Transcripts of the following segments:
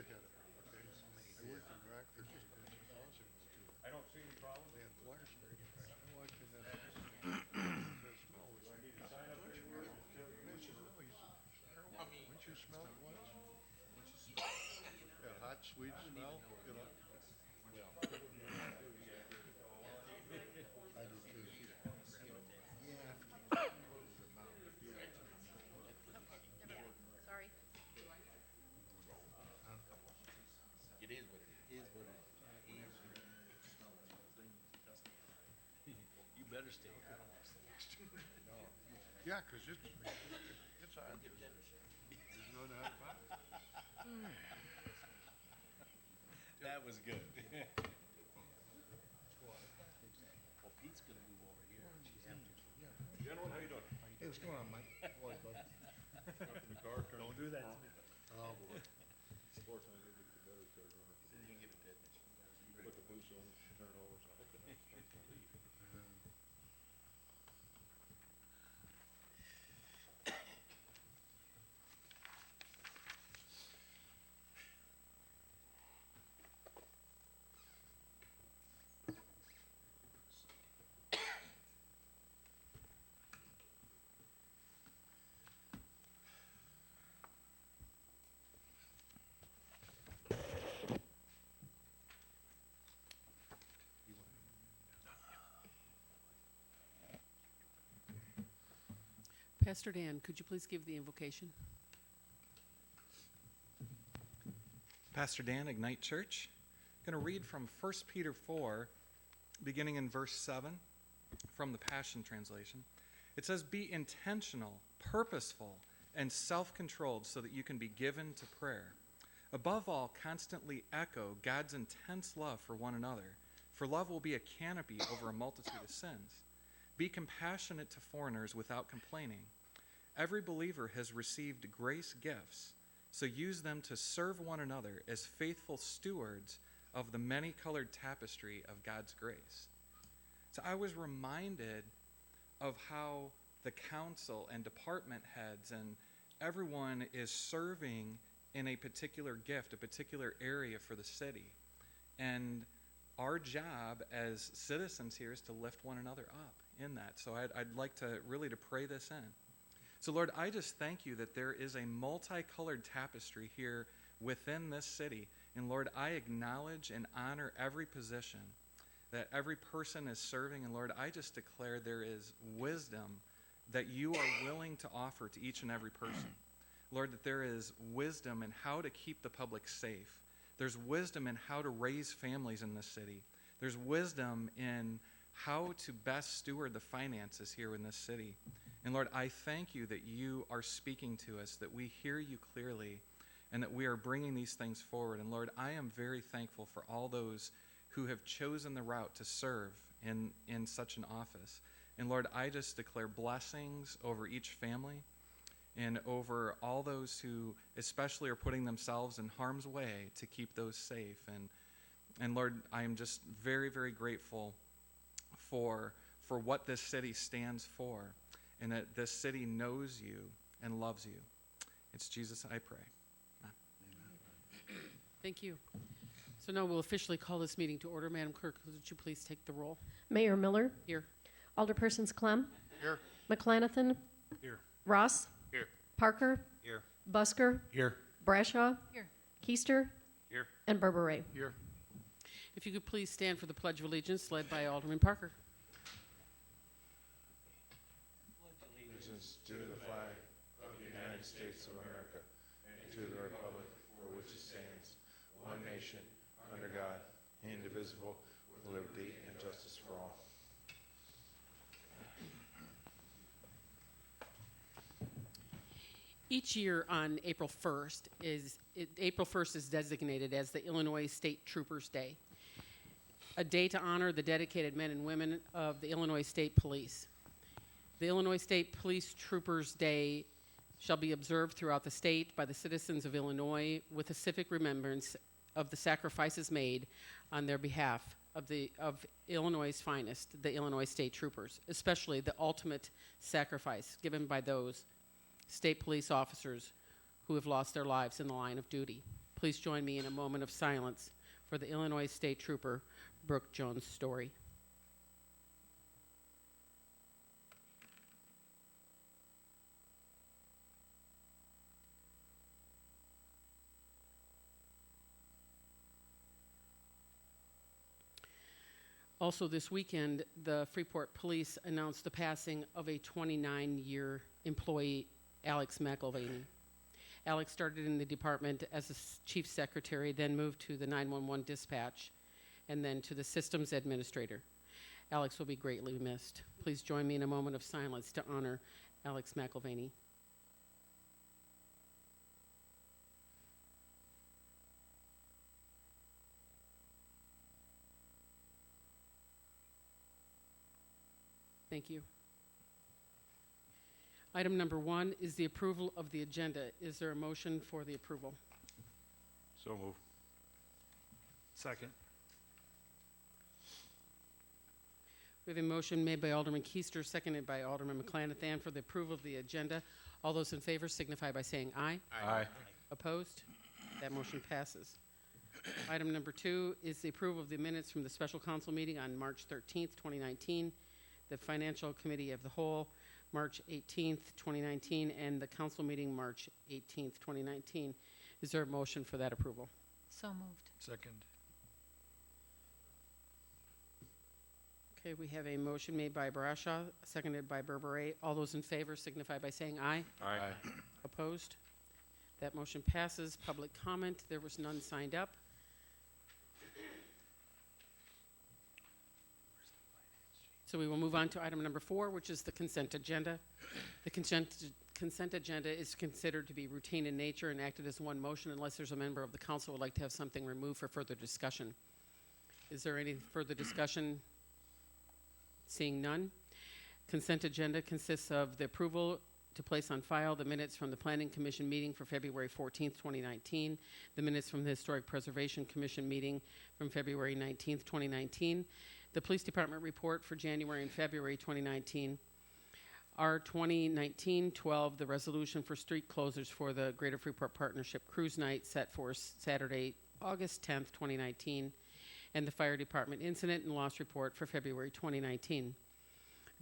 ahead of me, okay? I worked in Rockford in 2002. I don't see any problem. They had flyers. I walked in that place and that smell was like, Sign up don't you anywhere. know? And I said, no. He said, don't you smell what? That hot, sweet smell, you know? Well, I do too. Yeah. Sorry. It is what it is. You better stay here. I don't want to stay next to you. No. Yeah, 'cause it's hot. There's no doubt about it. That was good. Well, Pete's gonna move over here. Gentlemen, how you doing? Hey, what's going on, Mike? How are you, bud? The car turn. Don't do that to me. Oh, boy. Fortunately, they make the better car runner. You can get a bid. Put the boots on, turn over, so I hope the next one's gonna leave. Pastor Dan, could you please give the invocation? Pastor Dan, Ignite Church. I'm going to read from 1 Peter 4, beginning in verse 7 from the Passion Translation. It says, be intentional, purposeful, and self-controlled so that you can be given to prayer. Above all, constantly echo God's intense love for one another, for love will be a canopy over a multitude of sins. Be compassionate to foreigners without complaining. Every believer has received grace gifts, so use them to serve one another as faithful stewards of the many-colored tapestry of God's grace. So I was reminded of how the council and department heads and everyone is serving in a particular gift, a particular area for the city. And our job as citizens here is to lift one another up in that. So I'd like to really to pray this in. So Lord, I just thank you that there is a multicolored tapestry here within this city. And Lord, I acknowledge and honor every position that every person is serving. And Lord, I just declare there is wisdom that you are willing to offer to each and every person. Lord, that there is wisdom in how to keep the public safe. There's wisdom in how to raise families in this city. There's wisdom in how to best steward the finances here in this city. And Lord, I thank you that you are speaking to us, that we hear you clearly, and that we are bringing these things forward. And Lord, I am very thankful for all those who have chosen the route to serve in such an office. And Lord, I just declare blessings over each family and over all those who especially are putting themselves in harm's way to keep those safe. And Lord, I am just very, very grateful for what this city stands for, and that this city knows you and loves you. It's Jesus I pray. Amen. Thank you. So now we'll officially call this meeting to order. Madam Clerk, would you please take the roll? Mayor Miller, Here. Alderpersons Clem, Here. McClanathan, Here. Ross, Here. Parker, Here. Busker, Here. Brashaw, Here. Keister, Here. and Berberay. Here. If you could please stand for the Pledge of Allegiance, led by Alderman Parker. Allegiance to the flag of the United States of America and to the republic for which it stands, one nation, under God, indivisible, with liberty and justice for all. Each year on April 1st is designated as the Illinois State Troopers Day, a day to honor the dedicated men and women of the Illinois State Police. The Illinois State Police Troopers Day shall be observed throughout the state by the citizens of Illinois with a civic remembrance of the sacrifices made on their behalf of Illinois' finest, the Illinois State Troopers, especially the ultimate sacrifice given by those state police officers who have lost their lives in the line of duty. Please join me in a moment of silence for the Illinois State Trooper, Brooke Jones' story. Also this weekend, the Freeport Police announced the passing of a 29-year employee, Alex McElvaney. Alex started in the department as a chief secretary, then moved to the 911 dispatch, and then to the systems administrator. Alex will be greatly missed. Please join me in a moment of silence to honor Alex McElvaney. Thank you. Item number 1 is the approval of the agenda. Is there a motion for the approval? So move. Second. We have a motion made by Alderman Keister, seconded by Alderman McClanathan for the approval of the agenda. All those in favor signify by saying aye. Aye. Opposed? That motion passes. Item number 2 is the approval of the minutes from the special council meeting on March 13th, 2019, the Financial Committee of the Whole, March 18th, 2019, and the council meeting March 18th, 2019. Is there a motion for that approval? So moved. Second. Okay, we have a motion made by Brashaw, seconded by Berberet. All those in favor signify by saying aye. Aye. Opposed? That motion passes. Public comment, there was none signed up. So we will move on to item number 4, which is the consent agenda. The consent agenda is considered to be routine in nature and acted as one motion unless there's a member of the council who would like to have something removed for further discussion. Is there any further discussion? Seeing none. Consent agenda consists of the approval to place on file the minutes from the Planning Commission meeting for February 14th, 2019, the minutes from the Historic Preservation Commission meeting from February 19th, 2019, the Police Department report for January and February 2019, our 2019-12, the resolution for street closures for the Greater Freeport Partnership Cruise Night set for Saturday, August 10th, 2019, and the Fire Department incident and loss report for February 2019.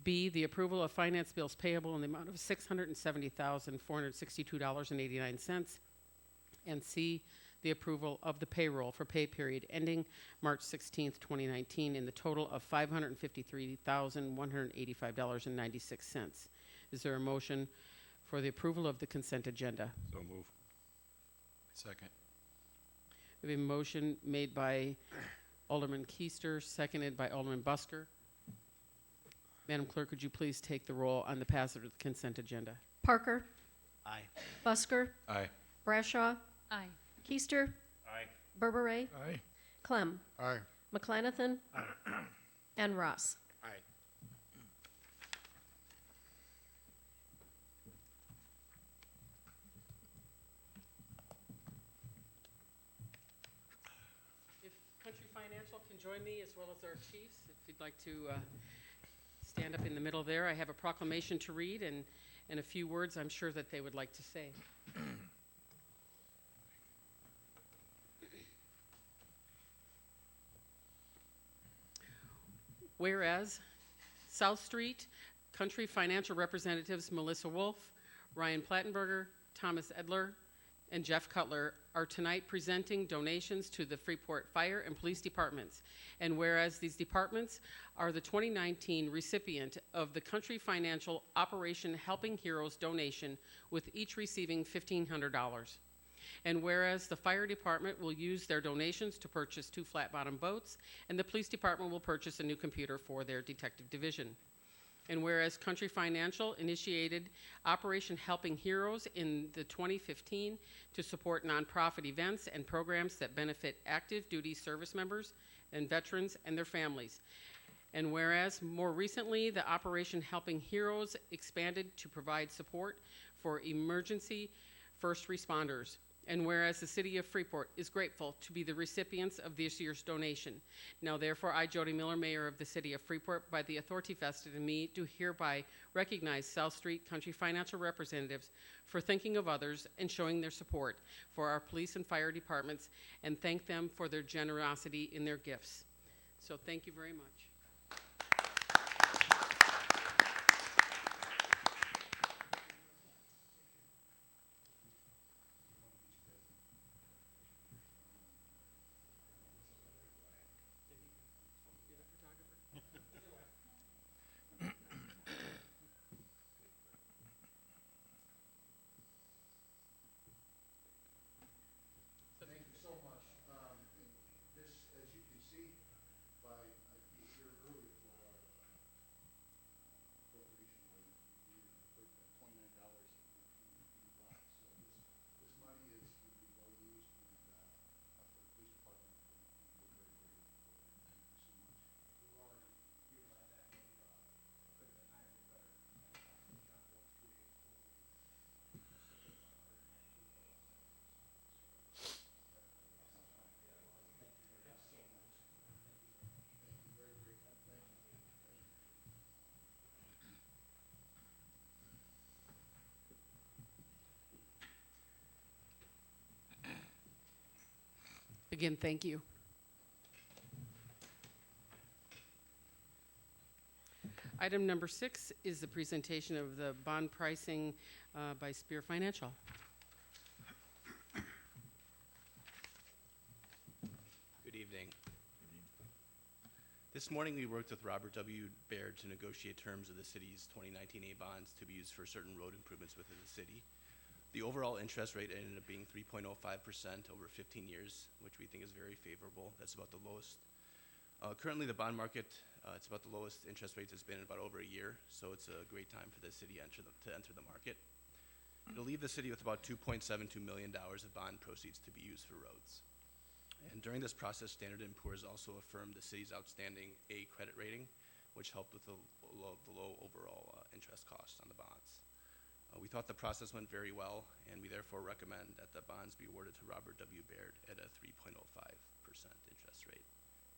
B, the approval of finance bills payable in the amount of $670,462.89. And C, the approval of the payroll for pay period ending March 16th, 2019 in the total of $553,185.96. Is there a motion for the approval of the consent agenda? So move. Second. We have a motion made by Alderman Keister, seconded by Alderman Busker. Madam Clerk, would you please take the roll on the passage of the consent agenda? Parker. Aye. Busker. Aye. Brashaw. Aye. Keister. Aye. Berberet. Aye. Clem. Aye. McClanathan. And Ross. Aye. If Country Financial can join me as well as our chiefs, if you'd like to stand up in the middle there. I have a proclamation to read and a few words I'm sure that they would like to say. Whereas South Street Country Financial representatives Melissa Wolf, Ryan Plattenberger, Thomas Edler, and Jeff Cutler are tonight presenting donations to the Freeport Fire and Police Departments. And whereas these departments are the 2019 recipient of the Country Financial Operation Helping Heroes donation, with each receiving $1,500. And whereas the fire department will use their donations to purchase 2 flat-bottom boats, and the police department will purchase a new computer for their detective division. And whereas Country Financial initiated Operation Helping Heroes in the 2015 to support nonprofit events and programs that benefit active duty service members and veterans and their families. And whereas more recently, the Operation Helping Heroes expanded to provide support for emergency first responders. And whereas the city of Freeport is grateful to be the recipients of this year's donation, now therefore I, Jody Miller, Mayor of the city of Freeport, by the authority vested in me, do hereby recognize South Street Country Financial representatives for thinking of others and showing their support for our police and fire departments, and thank them for their generosity in their gifts. So thank you very much. Thank you so much. This, as you can see, by, I was here earlier for our appropriation rate, we put $29 in blocks. So this money is going to be well used, and for the police department, and we're very grateful for it. Thank you so much. We've already utilized that money, could have been higher or better. John walked through it for Again, thank you. Item number 6 is the presentation of the bond pricing by Spear Financial. Good evening. This morning, we worked with Robert W. Baird to negotiate terms of the city's 2019 A bonds to be used for certain road improvements within the city. The overall interest rate ended up being 3.05% over 15 years, which we think is very favorable. That's about the lowest. Currently, the bond market, it's about the lowest interest rates it's been in about over a year, so it's a great time for the city to enter the market. It'll leave the city with about $2.72 million of bond proceeds to be used for roads. And during this process, Standard & Poor's also affirmed the city's outstanding A credit rating, which helped with the low overall interest costs on the bonds. We thought the process went very well, and we therefore recommend that the bonds be awarded to Robert W. Baird at a 3.05% interest rate.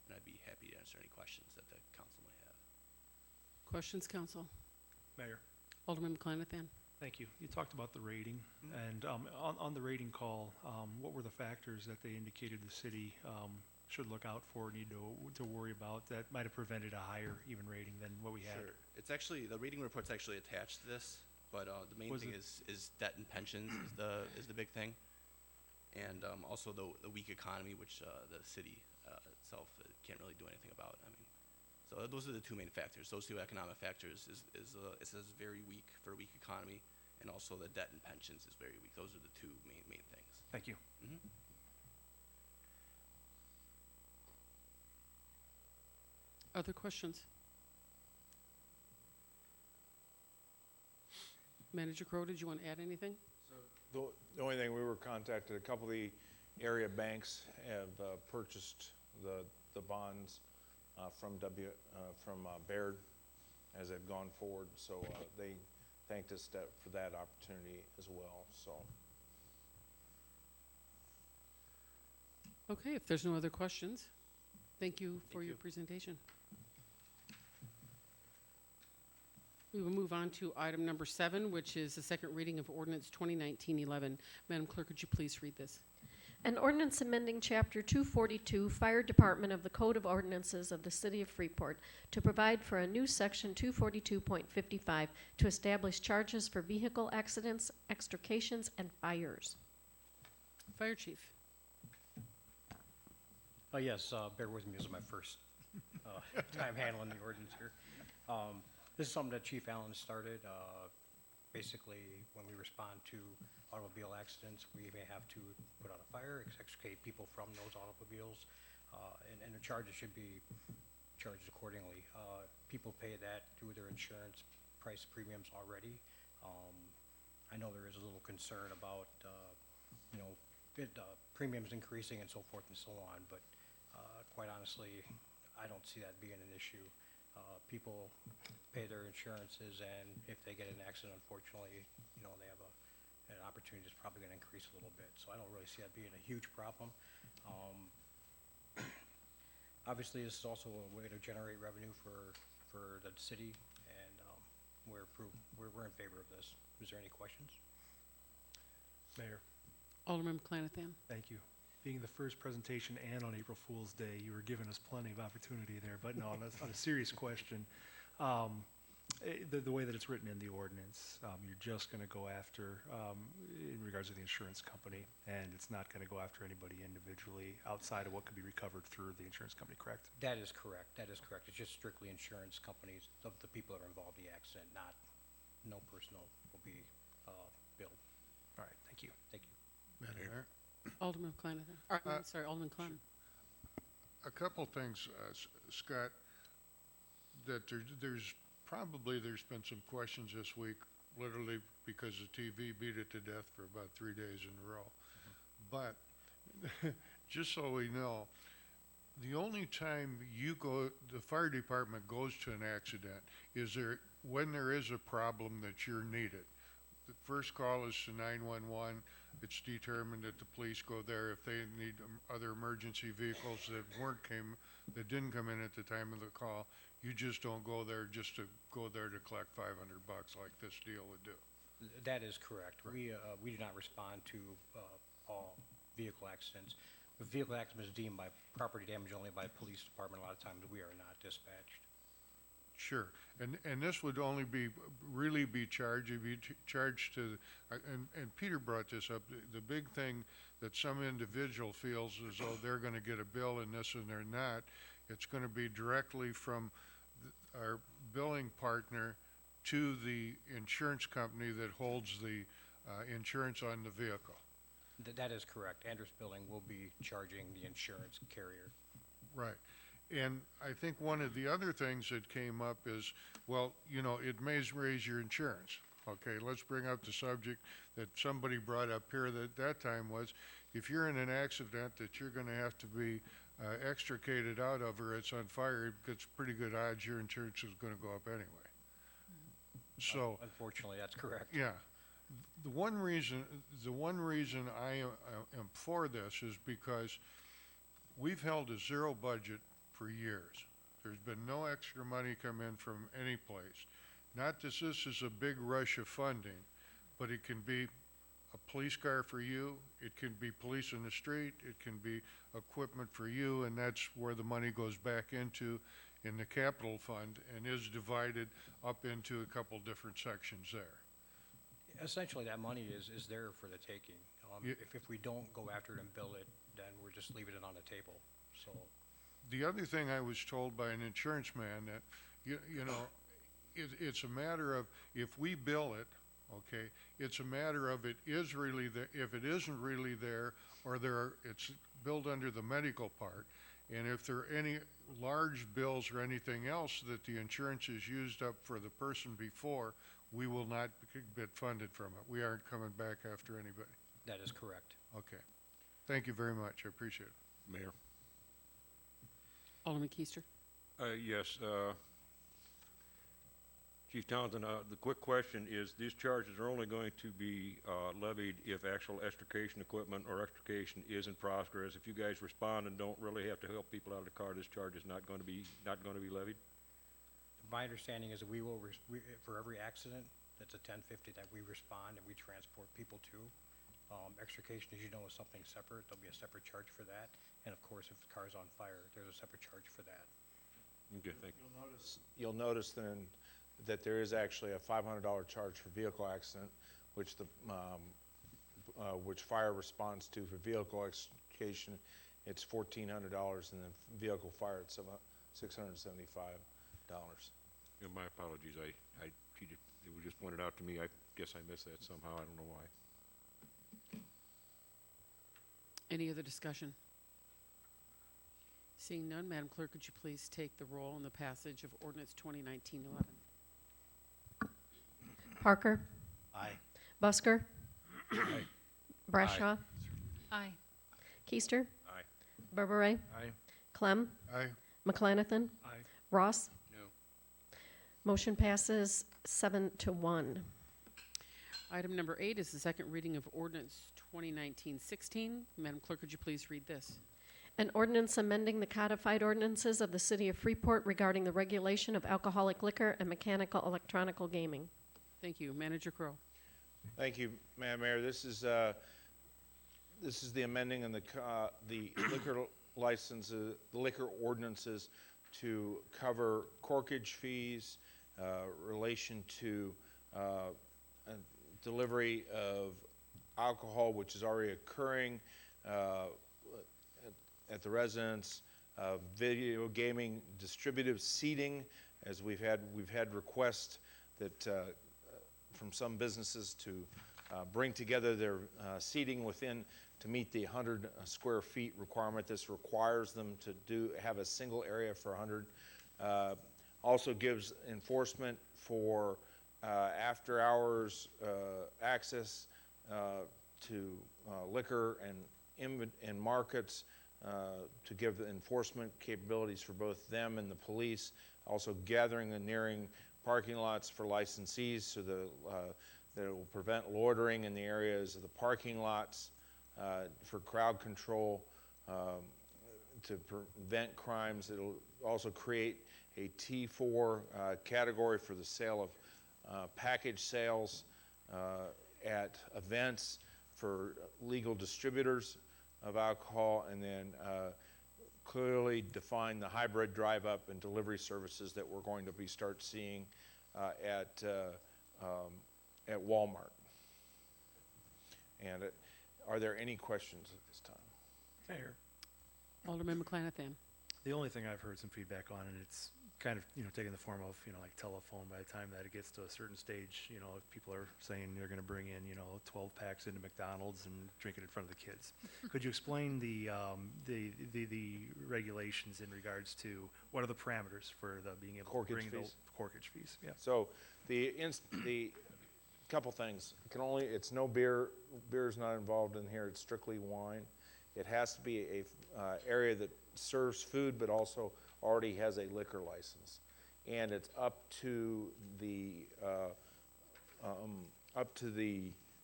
And I'd be happy to answer any questions that the council may have. Questions, council? Mayor, Alderman McClenathan. thank you. You talked about the rating, and on the rating call, what were the factors that they indicated the city should look out for, need to worry about that might have prevented a higher even rating than what we had? Sure. It's actually, the rating report's actually attached to this, but the main thing is debt and pensions is the big thing. And also the weak economy, which the city itself can't really do anything about. I mean, so those are the two main factors. Those two economic factors it says very weak for a weak economy, and also the debt and pensions is very weak. Those are the two main things. Thank you. Mhm. Other questions? Manager Crowe, did you want to add anything? The only thing, we were contacted, a couple of the area banks have purchased the bonds from Baird as they've gone forward, so they thanked us for that opportunity as well, so. Okay, if there's no other questions, thank you for your presentation. We will move on to item number 7, which is the second reading of ordinance 2019-11. Madam Clerk, could you please read this? An ordinance amending Chapter 242 Fire Department of the Code of Ordinances of the City of Freeport to provide for a new Section 242.55 to establish charges for vehicle accidents, extrications, and fires. Fire Chief. Yes, bear with me, this is my first time handling the ordinance here. This is something that Chief Allen started. Basically, when we respond to automobile accidents, we may have to put out a fire, extricate people from those automobiles, and the charges should be charged accordingly. People pay that through their insurance price premiums already. I know there is a little concern about, premiums increasing and so forth and so on, but quite honestly, I don't see that being an issue. People pay their insurances, and if they get an accident, unfortunately, they have a and opportunity is probably gonna increase a little bit, so I don't really see that being a huge problem. Obviously, this is also a way to generate revenue for the city, and, we're in favor of this. Is there any questions? Mayor, Alderman Clanathan. thank you. Being the first presentation and on April Fool's Day, you were giving us plenty of opportunity there. But no, on a serious question, the way that it's written in the ordinance, you're just going to go after, in regards to the insurance company, and it's not going to go after anybody individually outside of what could be recovered through the insurance company, correct? That is correct, that is correct. It's just strictly insurance companies of the people that are involved in the accident, no personal will be, billed. All right, thank you. Thank you. Mayor? Alderman Clanathan. I'm sorry, Alderman Clem. A couple things, Scott, that there's been some questions this week, literally because the TV beat it to death for about 3 days in a row. But just so we know, the only time the fire department goes to an accident is when there is a problem that you're needed. The first call is to 911. It's determined that the police go there if they need other emergency vehicles that didn't come in at the time of the call. You just don't go there just to go there to collect $500 like this deal would do. That is correct. We do not respond to, all vehicle accidents. If vehicle accident is deemed by property damage only by police department, a lot of times we are not dispatched. Sure, and this would only really be charged, you'd be charged to, and Peter brought this up, the big thing that some individual feels as though they're gonna get a bill in this and they're not, it's gonna be directly from our billing partner to the insurance company that holds the insurance on the vehicle. That is correct. Andrus Billing will be charging the insurance carrier. Right. And I think one of the other things that came up is, well, it may raise your insurance. Okay, let's bring up the subject that somebody brought up here that time was, if you're in an accident that you're gonna have to be extricated out of or it's on fire, it's pretty good odds your insurance is gonna go up anyway. So, Unfortunately, that's correct. yeah. The one reason I am for this is because we've held a zero budget for years. There's been no extra money come in from any place. Not that this is a big rush of funding, but it can be a police car for you, it can be police in the street, it can be equipment for you, and that's where the money goes back into in the capital fund and is divided up into a couple different sections there. Essentially, that money is there for the taking. Yeah. If we don't go after it and bill it, then we're just leaving it on the table, so. The other thing I was told by an insurance man that, it's a matter of, if we bill it, okay, it's a matter of it is really there, if it isn't really there, or it's billed under the medical part, and if there are any large bills or anything else that the insurance is used up for the person before, we will not get funded from it. We aren't coming back after anybody. That is correct. Okay. Thank you very much. I appreciate it. Mayor? Alderman Keister. Yes, Chief Townsend, the quick question is, these charges are only going to be levied if actual extrication equipment or extrication is in progress. If you guys respond and don't really have to help people out of the car, this charge is not going to be levied? My understanding is that we will, for every accident, that's a 1050 that we respond and we transport people to. Extrication, as you know, is something separate. There'll be a separate charge for that. And of course, if the car's on fire, there's a separate charge for that. Okay, thank you. You'll notice then that there is actually a $500 charge for vehicle accident, which which fire responds to. For vehicle extrication, it's $1,400, and then vehicle fire, it's about $675. Yeah, my apologies, it was just pointed out to me, I guess I missed that somehow, I don't know why. Any other discussion? Seeing none, Madam Clerk, could you please take the roll on the passage of ordinance 2019-11? Parker? Aye. Busker? Brashaw? Aye. Keister? Aye. Berberay? Aye. Clem? Aye. McClanathan? Aye. Ross? No. Motion passes 7-1. Item number 8 is the second reading of ordinance 2019-16. Madam Clerk, could you please read this? An ordinance amending the codified ordinances of the City of Freeport regarding the regulation of alcoholic liquor and mechanical electronical gaming. Thank you. Manager Crowe. Thank you, Madam Mayor. This is the amending and the liquor licenses, liquor ordinances to cover corkage fees, relation to delivery of alcohol, which is already occurring at the residence, video gaming, distributive seating, as we've had requests that from some businesses to bring together their seating within to meet the 100 square feet requirement. This requires them to have a single area for 100. Also gives enforcement for after hours access to liquor and markets, to give enforcement capabilities for both them and the police. Also gathering and nearing parking lots for licensees so that it will prevent loitering in the areas of the parking lots, for crowd control, to prevent crimes. It'll also create a T4 category for the sale of package sales at events for legal distributors of alcohol, and then clearly define the hybrid drive-up and delivery services that we're going to start seeing at Walmart. And are there any questions at this time? Mayor, Alderman McClanathan. the only thing I've heard some feedback on, and it's kind of, taking the form of, like telephone by the time that it gets to a certain stage, if people are saying they're gonna bring in, 12 packs into McDonald's and drink it in front of the kids. Could you explain the regulations in regards to what are the parameters for the being able to Corkage bring the fees? corkage fees? Yeah. So the couple things. It's no beer. Beer is not involved in here. It's strictly wine. It has to be a area that serves food, but also already has a liquor license, and it's up to the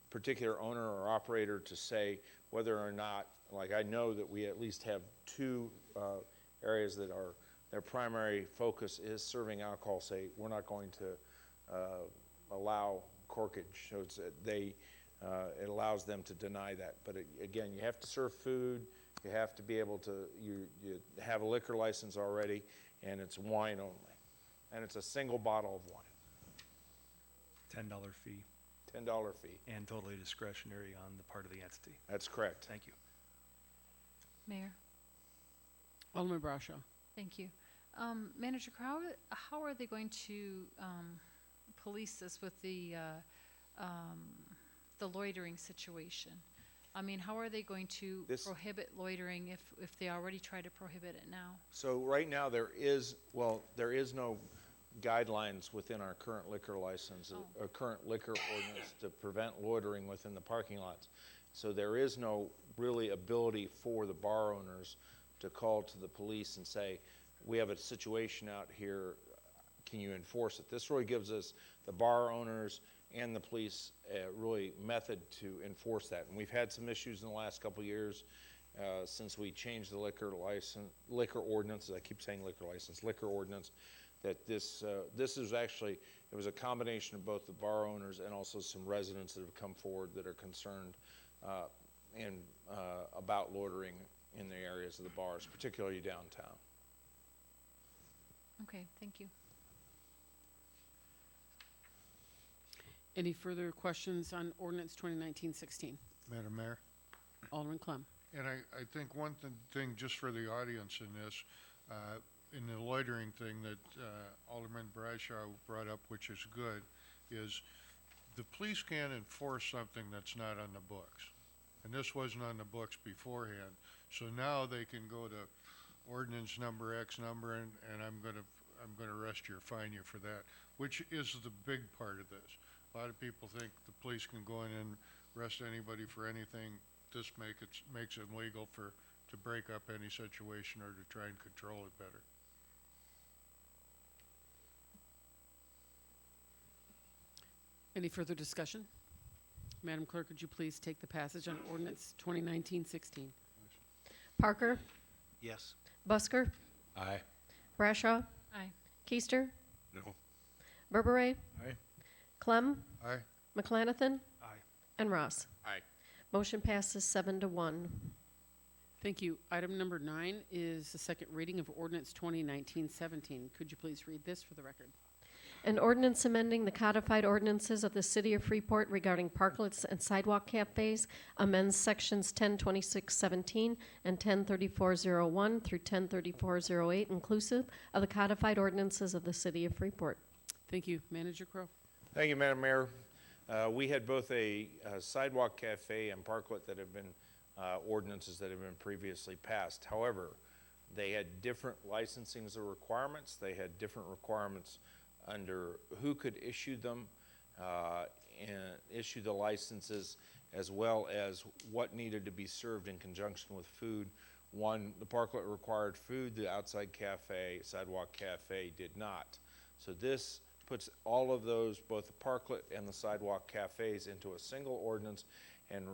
particular owner or operator to say whether or not. Like, I know that we at least have two areas that their primary focus is serving alcohol. Say we're not going to allow corkage, so it allows them to deny that. But again, you have to serve food. You have to be able to, you have a liquor license already, and it's wine only. And it's a single bottle of wine. $10 fee $10 fee. and totally discretionary on the part of the entity. That's correct. Thank you. Mayor, Alderman Brashaw. thank you. Manager Crowe, how are they going to police this with the loitering situation? I mean, how are they going to prohibit loitering if they already try to prohibit it now? So right now there is no guidelines within our current liquor license, or current liquor ordinance to prevent loitering within the parking lots. So there is no really ability for the bar owners to call to the police and say, we have a situation out here, can you enforce it? This really gives us, the bar owners and the police, really method to enforce that. And we've had some issues in the last couple of years since we changed the liquor ordinance, I keep saying liquor ordinance, that this is actually, it was a combination of both the bar owners and also some residents that have come forward that are concerned about loitering in the areas of the bars, particularly downtown. Okay, thank you. Any further questions on ordinance 2019-16? Madam Mayor? Alderman Clem. And I think one thing just for the audience in this, in the loitering thing that Alderman Brashaw brought up, which is good, is the police can't enforce something that's not on the books. And this wasn't on the books beforehand. So now they can go to ordinance number X number, and I'm gonna arrest you or fine you for that, which is the big part of this. A lot of people think the police can go in and arrest anybody for anything. This makes it legal to break up any situation or to try and control it better. Any further discussion? Madam Clerk, would you please take the passage on ordinance 2019-16? Parker, Yes. Busker, Aye. Brashaw, Aye. Keister, No. Berberay, Aye. Clem, Aye. McClanathan, Aye. and Ross. Aye. Motion passes 7-1. Thank you. Item number 9 is the second reading of ordinance 2019-17. Could you please read this for the record? An ordinance amending the codified ordinances of the City of Freeport regarding parklets and sidewalk cafes, amends sections 102617 and 103401 through 103408 inclusive of the codified ordinances of the City of Freeport. Thank you. Manager Crowe. Thank you, Madam Mayor. We had both a sidewalk cafe and parklet that have been ordinances that have been previously passed. However, they had different licensing requirements. They had different requirements under who could issue them and issue the licenses, as well as what needed to be served in conjunction with food. One, the parklet required food, the outside cafe, sidewalk cafe did not. So this puts all of those, both the parklet and the sidewalk cafes, into a single ordinance and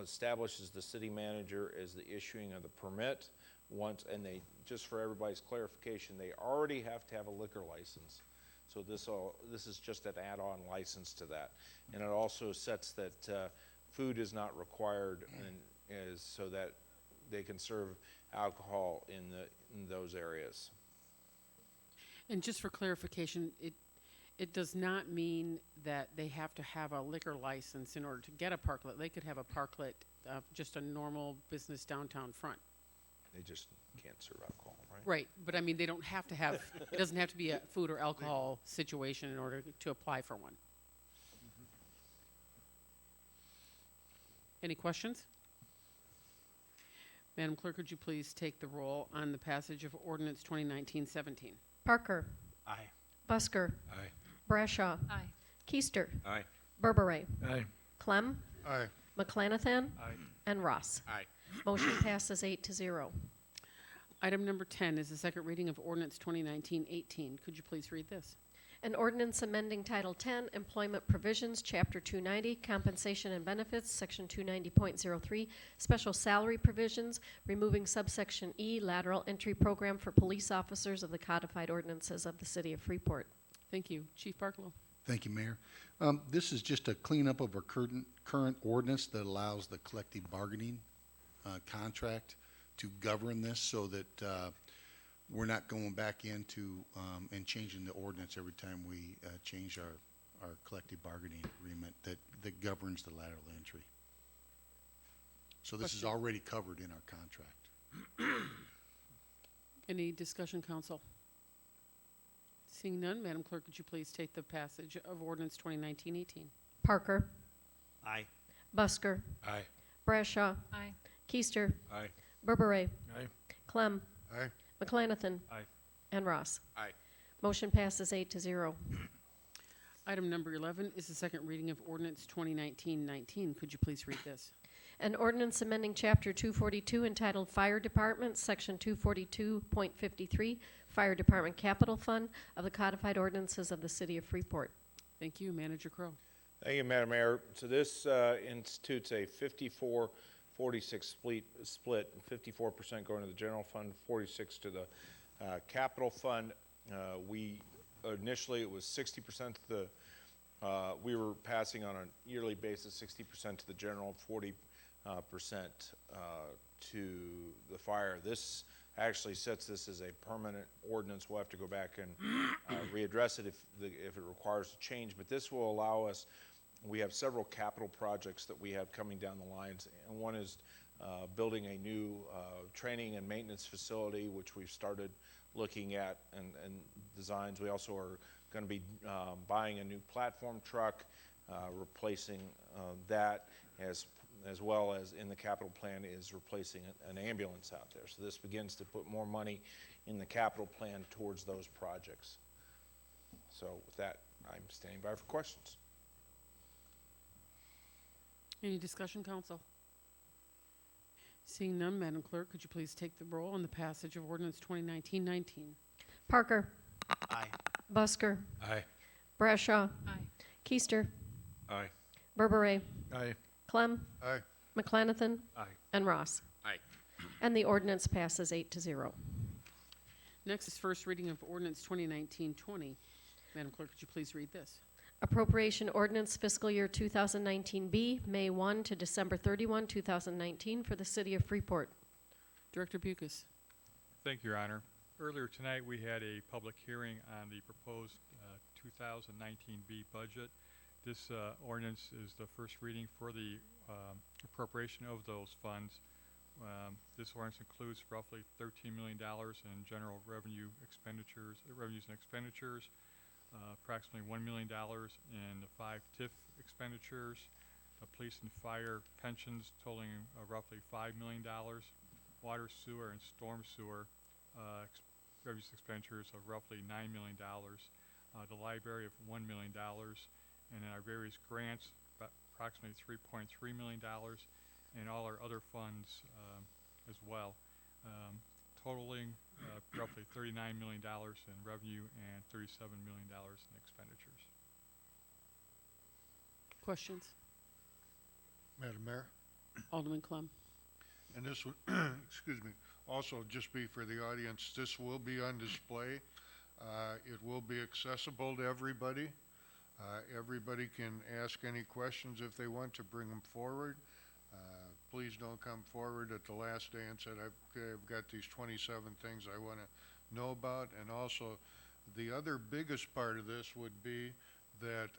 establishes the city manager as the issuing of the permit once, and they, just for everybody's clarification, they already have to have a liquor license. So this is just an add-on license to that. And it also sets that food is not required and is so that they can serve alcohol in those areas. And just for clarification, it does not mean that they have to have a liquor license in order to get a parklet. They could have a parklet, just a normal business downtown front. They just can't serve alcohol, right? Right, but I mean, they don't have to have, it doesn't have to be a food or alcohol situation in order to apply for one. Any questions? Madam Clerk, would you please take the roll on the passage of ordinance 2019-17? Parker, Aye. Busker, Aye. Brashaw, Aye. Keister, Aye. Berberay, Aye. Clem, Aye. McClanathan, Aye. and Ross. Aye. Motion passes 8-0. Item number 10 is the second reading of ordinance 2019-18. Could you please read this? An ordinance amending Title 10, Employment Provisions, Chapter 290, Compensation and Benefits, Section 290.03, Special Salary Provisions, removing subsection E, Lateral Entry Program for Police Officers of the codified ordinances of the City of Freeport. Thank you. Chief Barkalow. Thank you, Mayor. This is just a cleanup of our current ordinance that allows the collective bargaining contract to govern this so that we're not going back into and changing the ordinance every time we change our collective bargaining agreement that governs the lateral entry. So this is already covered in our contract. Any discussion, council? Seeing none, Madam Clerk, would you please take the passage of ordinance 2019-18? Parker, Aye. Busker, Aye. Brashaw, Aye. Keister, Aye. Berberay, Aye. Clem, Aye. McClanathan, Aye. and Ross. Aye. Motion passes 8-0. Item number 11 is the second reading of ordinance 2019-19. Could you please read this? An ordinance amending Chapter 242 entitled Fire Department, Section 242.53, Fire Department Capital Fund of the codified ordinances of the City of Freeport. Thank you, Manager Crowe. Thank you, Madam Mayor. So this institutes a 54-46 split, 54% going to the general fund, 46 to the capital fund. Initially it was 60% to the, we were passing on a yearly basis 60% to the general, 40% to the fire. This actually sets this as a permanent ordinance. We'll have to go back and readdress it if it requires a change, but this will allow us. We have several capital projects that we have coming down the lines, and one is building a new training and maintenance facility, which we've started looking at and designs. We also are going to be buying a new platform truck, replacing that, as well as in the capital plan is replacing an ambulance out there. So this begins to put more money in the capital plan towards those projects. So with that, I'm standing by for questions. Any discussion, council? Seeing none, Madam Clerk, could you please take the roll on the passage of ordinance 2019-19? Parker, Aye. Busker, Aye. Brashaw, Aye. Keister, Aye. Berberay. Aye. Clem. Aye. McClanathan. Aye. And Ross. Aye. And the ordinance passes 8-0. Next is first reading of ordinance 2019-20. Madam Clerk, could you please read this? Appropriation ordinance fiscal year 2019B, May 1 to December 31, 2019, for the city of Freeport. Director Bucus. Thank you, Your Honor. Earlier tonight, we had a public hearing on the proposed 2019B budget. This ordinance is the first reading for the appropriation of those funds. This ordinance includes roughly $13 million in general revenues and expenditures, approximately $1 million in the 5 TIF expenditures, police and fire pensions totaling roughly $5 million, water, sewer, and storm sewer revenues and expenditures of roughly $9 million, the library of $1 million, and then our various grants, approximately $3.3 million, and all our other funds as well, totaling roughly $39 million in revenue and $37 million in expenditures. Questions? Madam Mayor? Alderman Clem. And this would, excuse me, also just be for the audience, this will be on display. It will be accessible to everybody. Everybody can ask any questions if they want to bring them forward. Please don't come forward at the last day and said, I've got these 27 things I want to know about. And also, the other biggest part of this would be that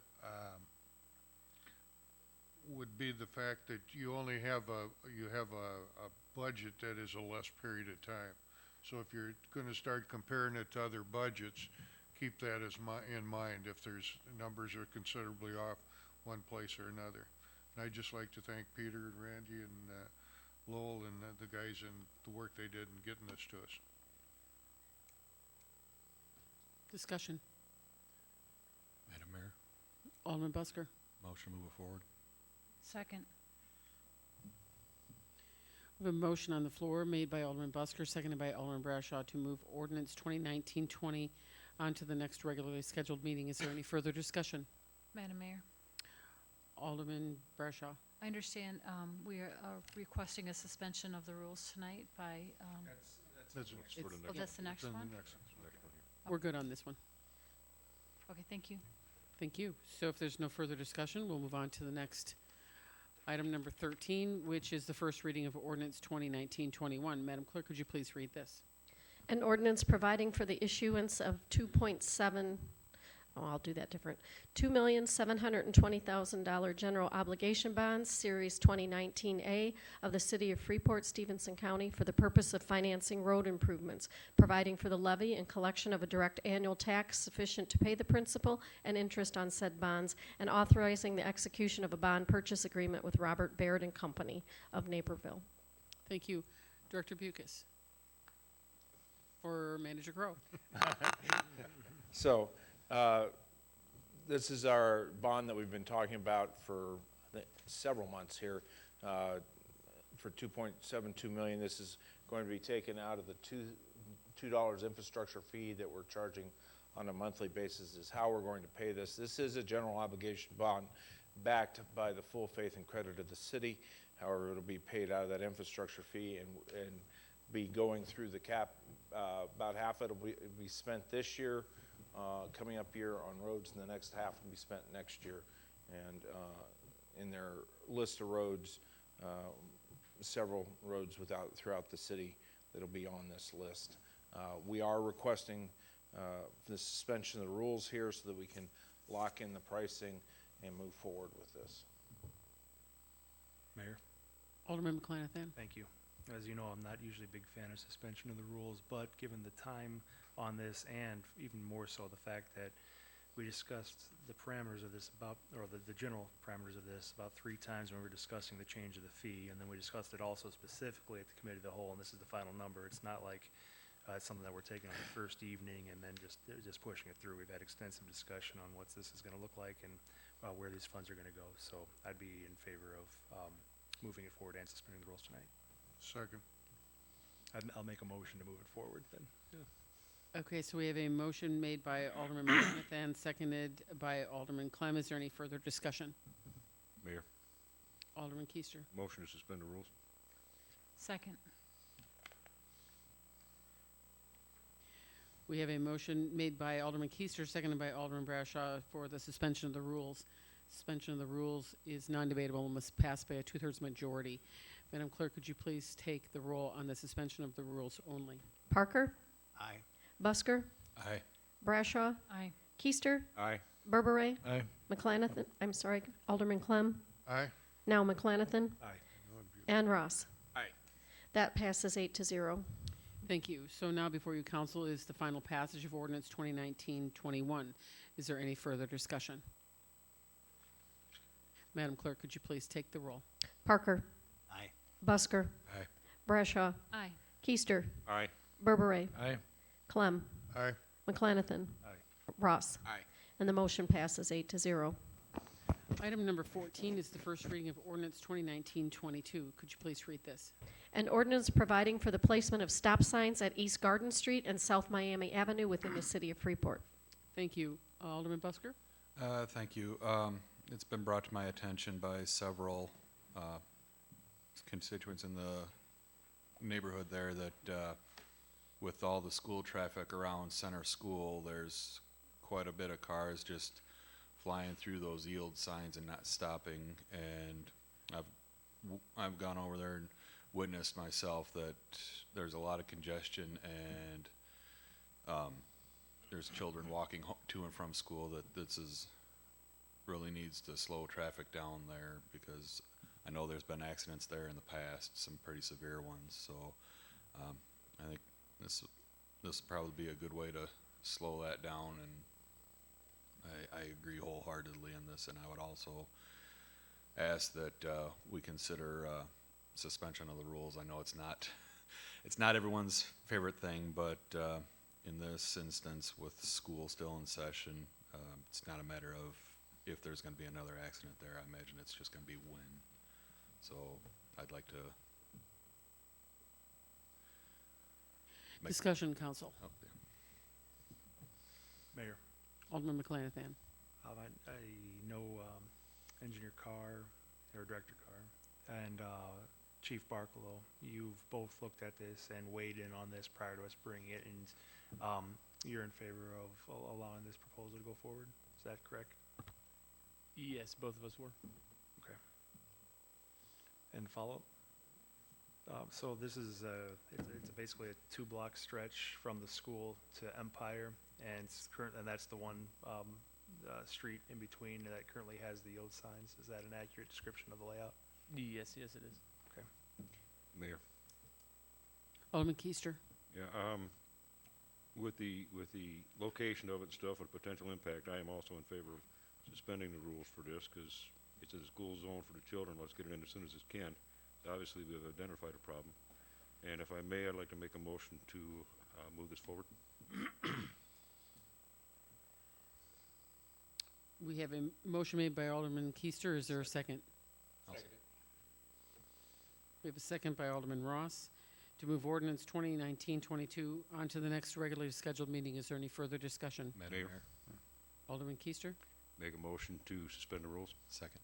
the fact that you only have a budget that is a less period of time. So if you're going to start comparing it to other budgets, keep that in mind if there's numbers are considerably off one place or another. And I'd just like to thank Peter and Randy and Lowell and the guys in the work they did in getting this to us. Discussion. Madam Mayor, Alderman Busker. motion to move it forward. Second. We have a motion on the floor made by Alderman Busker, seconded by Alderman Brashaw to move ordinance 2019-20 on to the next regularly scheduled meeting. Is there any further discussion? Madam Mayor, Alderman Brashaw. I understand we are requesting a suspension of the rules tonight by, That's oh, that's the next one? We're good on this one. Okay, thank you. Thank you. So if there's no further discussion, we'll move on to the next item number 13, which is the first reading of ordinance 2019-21. Madam Clerk, could you please read this? An ordinance providing for the issuance of $2,720,000 general obligation bonds, Series 2019A of the City of Freeport, Stevenson County, for the purpose of financing road improvements, providing for the levy and collection of a direct annual tax sufficient to pay the principal and interest on said bonds, and authorizing the execution of a bond purchase agreement with Robert Baird and Company of Naperville. Thank you. Director Bucus. Or Manager Crowe. So, this is our bond that we've been talking about for several months here, for $2.72 million. This is going to be taken out of the $2 infrastructure fee that we're charging on a monthly basis is how we're going to pay this. This is a general obligation bond backed by the full faith and credit of the city. However, it'll be paid out of that infrastructure fee and be going through the cap. About half of it will be spent this year, coming up year on roads, and the next half will be spent next year. And in their list of roads, several roads throughout the city that'll be on this list. We are requesting the suspension of the rules here so that we can lock in the pricing and move forward with this. Mayor? Alderman McClanathan. Thank you. As you know, I'm not usually a big fan of suspension of the rules, but given the time on this and even more so the fact that we discussed the parameters of this the general parameters of this about 3 times when we were discussing the change of the fee, and then we discussed it also specifically at the committee of the whole, and this is the final number. It's not like it's something that we're taking on the first evening and then just pushing it through. We've had extensive discussion on what this is going to look like and where these funds are going to go. So I'd be in favor of moving it forward and suspending the rules tonight. Second. I'll make a motion to move it forward then. Yeah. Okay, so we have a motion made by Alderman McClanathan, seconded by Alderman Clem. Is there any further discussion? Mayor, Alderman Keister. motion to suspend the rules. Second. We have a motion made by Alderman Keister, seconded by Alderman Brashaw for the suspension of the rules. Suspension of the rules is non-debatable and must pass by a 2/3 majority. Madam Clerk, could you please take the roll on the suspension of the rules only? Parker? Aye. Busker? Aye. Brashaw? Aye. Keister? Aye. Berberay? Aye. McClanathan, I'm sorry, Alderman Clem? Aye. Now McClanathan? Aye. And Ross? Aye. That passes 8-0. Thank you. So now before you, council, is the final passage of ordinance 2019-21. Is there any further discussion? Madam Clerk, could you please take the roll? Parker? Aye. Busker? Aye. Brashaw? Aye. Keister? Aye. Berberay? Aye. Clem? Aye. McClanathan? Aye. Ross? Aye. And the motion passes 8-0. Item number 14 is the first reading of ordinance 2019-22. Could you please read this? An ordinance providing for the placement of stop signs at East Garden Street and South Miami Avenue within the city of Freeport. Thank you. Alderman Busker? Thank you. It's been brought to my attention by several constituents in the neighborhood there that with all the school traffic around Center School, there's quite a bit of cars just flying through those yield signs and not stopping. And I've gone over there and witnessed myself that there's a lot of congestion, and there's children walking to and from school. That this is really needs to slow traffic down there, because I know there's been accidents there in the past, some pretty severe ones. So I think this will probably be a good way to slow that down, and I agree wholeheartedly in this. And I would also ask that we consider suspension of the rules. I know it's not everyone's favorite thing, but in this instance, with school still in session, it's not a matter of if there's going to be another accident there. I imagine it's just going to be when. So I'd like to Discussion, council. oh, yeah. Mayor, Alderman McClanathan. I know Engineer Carr, or Director Carr, and Chief Barkalow, you've both looked at this and weighed in on this prior to us bringing it, and you're in favor of allowing this proposal to go forward. Is that correct? Yes, both of us were. Okay. And follow-up? So this is it's basically a 2-block stretch from the school to Empire, and that's the one street in between that currently has the yield signs. Is that an accurate description of the layout? Yes, it is. Okay. Mayor. Alderman Keister. Yeah, with the location of it and stuff and potential impact, I am also in favor of suspending the rules for this, because it's a school zone for the children. Let's get it in as soon as it can. Obviously, we've identified a problem. And if I may, I'd like to make a motion to move this forward. We have a motion made by Alderman Keister. Is there a second? Second. We have a second by Alderman Ross to move ordinance 2019-22 on to the next regularly scheduled meeting. Is there any further discussion? Madam Mayor. Mayor. Alderman Keister? Make a motion to suspend the rules. Second.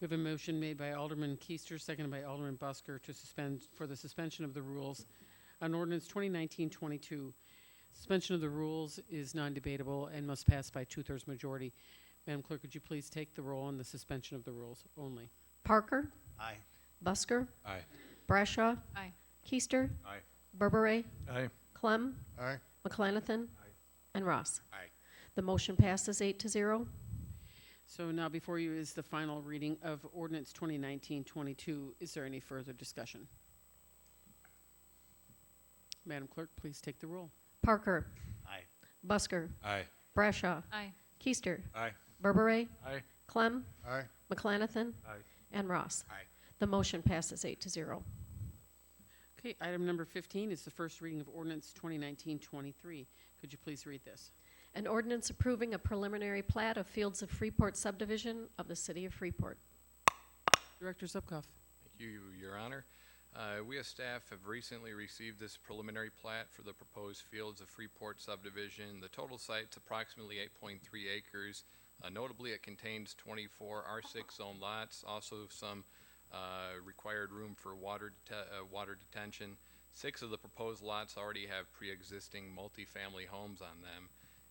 We have a motion made by Alderman Keister, seconded by Alderman Busker to suspend, for the suspension of the rules on ordinance 2019-22. Suspension of the rules is non-debatable and must pass by 2/3 majority. Madam Clerk, would you please take the roll on the suspension of the rules only? Parker? Aye. Busker? Aye. Brashaw? Aye. Keister? Aye. Berberay? Aye. Clem? Aye. McClanathan? And Ross? Aye. The motion passes 8-0. So now before you is the final reading of ordinance 2019-22. Is there any further discussion? Madam Clerk, please take the roll. Parker? Aye. Busker? Aye. Brashaw? Aye. Keister? Aye. Berberay? Aye. Clem? Aye. McClanathan? Aye. And Ross? Aye. The motion passes 8-0. Okay, item number 15 is the first reading of ordinance 2019-23. Could you please read this? An ordinance approving a preliminary plat of Fields of Freeport subdivision of the city of Freeport. Director Zupkoff. Thank you, Your Honor. We as staff have recently received this preliminary plat for the proposed Fields of Freeport subdivision. The total site's approximately 8.3 acres. Notably, it contains 24 R6 zone lots, also some required room for water detention. 6 of the proposed lots already have pre-existing multifamily homes on them.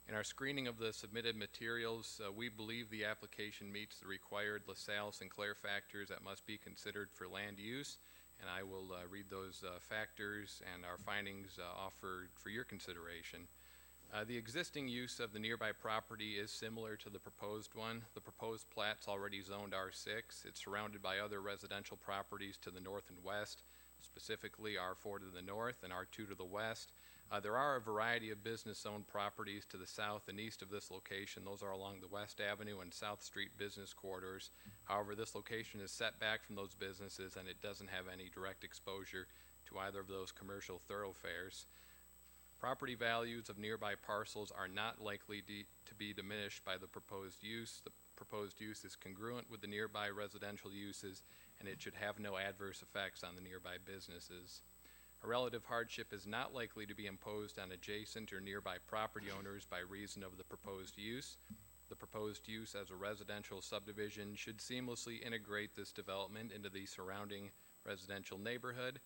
In our screening of the submitted materials, we believe the application meets the required LaSalle-Sinclair factors that must be considered for land use, and I will read those factors and our findings offered for your consideration. The existing use of the nearby property is similar to the proposed one. The proposed plat's already zoned R6. It's surrounded by other residential properties to the north and west, specifically R4 to the north and R2 to the west. There are a variety of business-owned properties to the south and east of this location. Those are along the West Avenue and South Street business corridors. However, this location is set back from those businesses, and it doesn't have any direct exposure to either of those commercial thoroughfares. Property values of nearby parcels are not likely to be diminished by the proposed use. The proposed use is congruent with the nearby residential uses, and it should have no adverse effects on the nearby businesses. A relative hardship is not likely to be imposed on adjacent or nearby property owners by reason of the proposed use. The proposed use as a residential subdivision should seamlessly integrate this development into the surrounding residential neighborhood.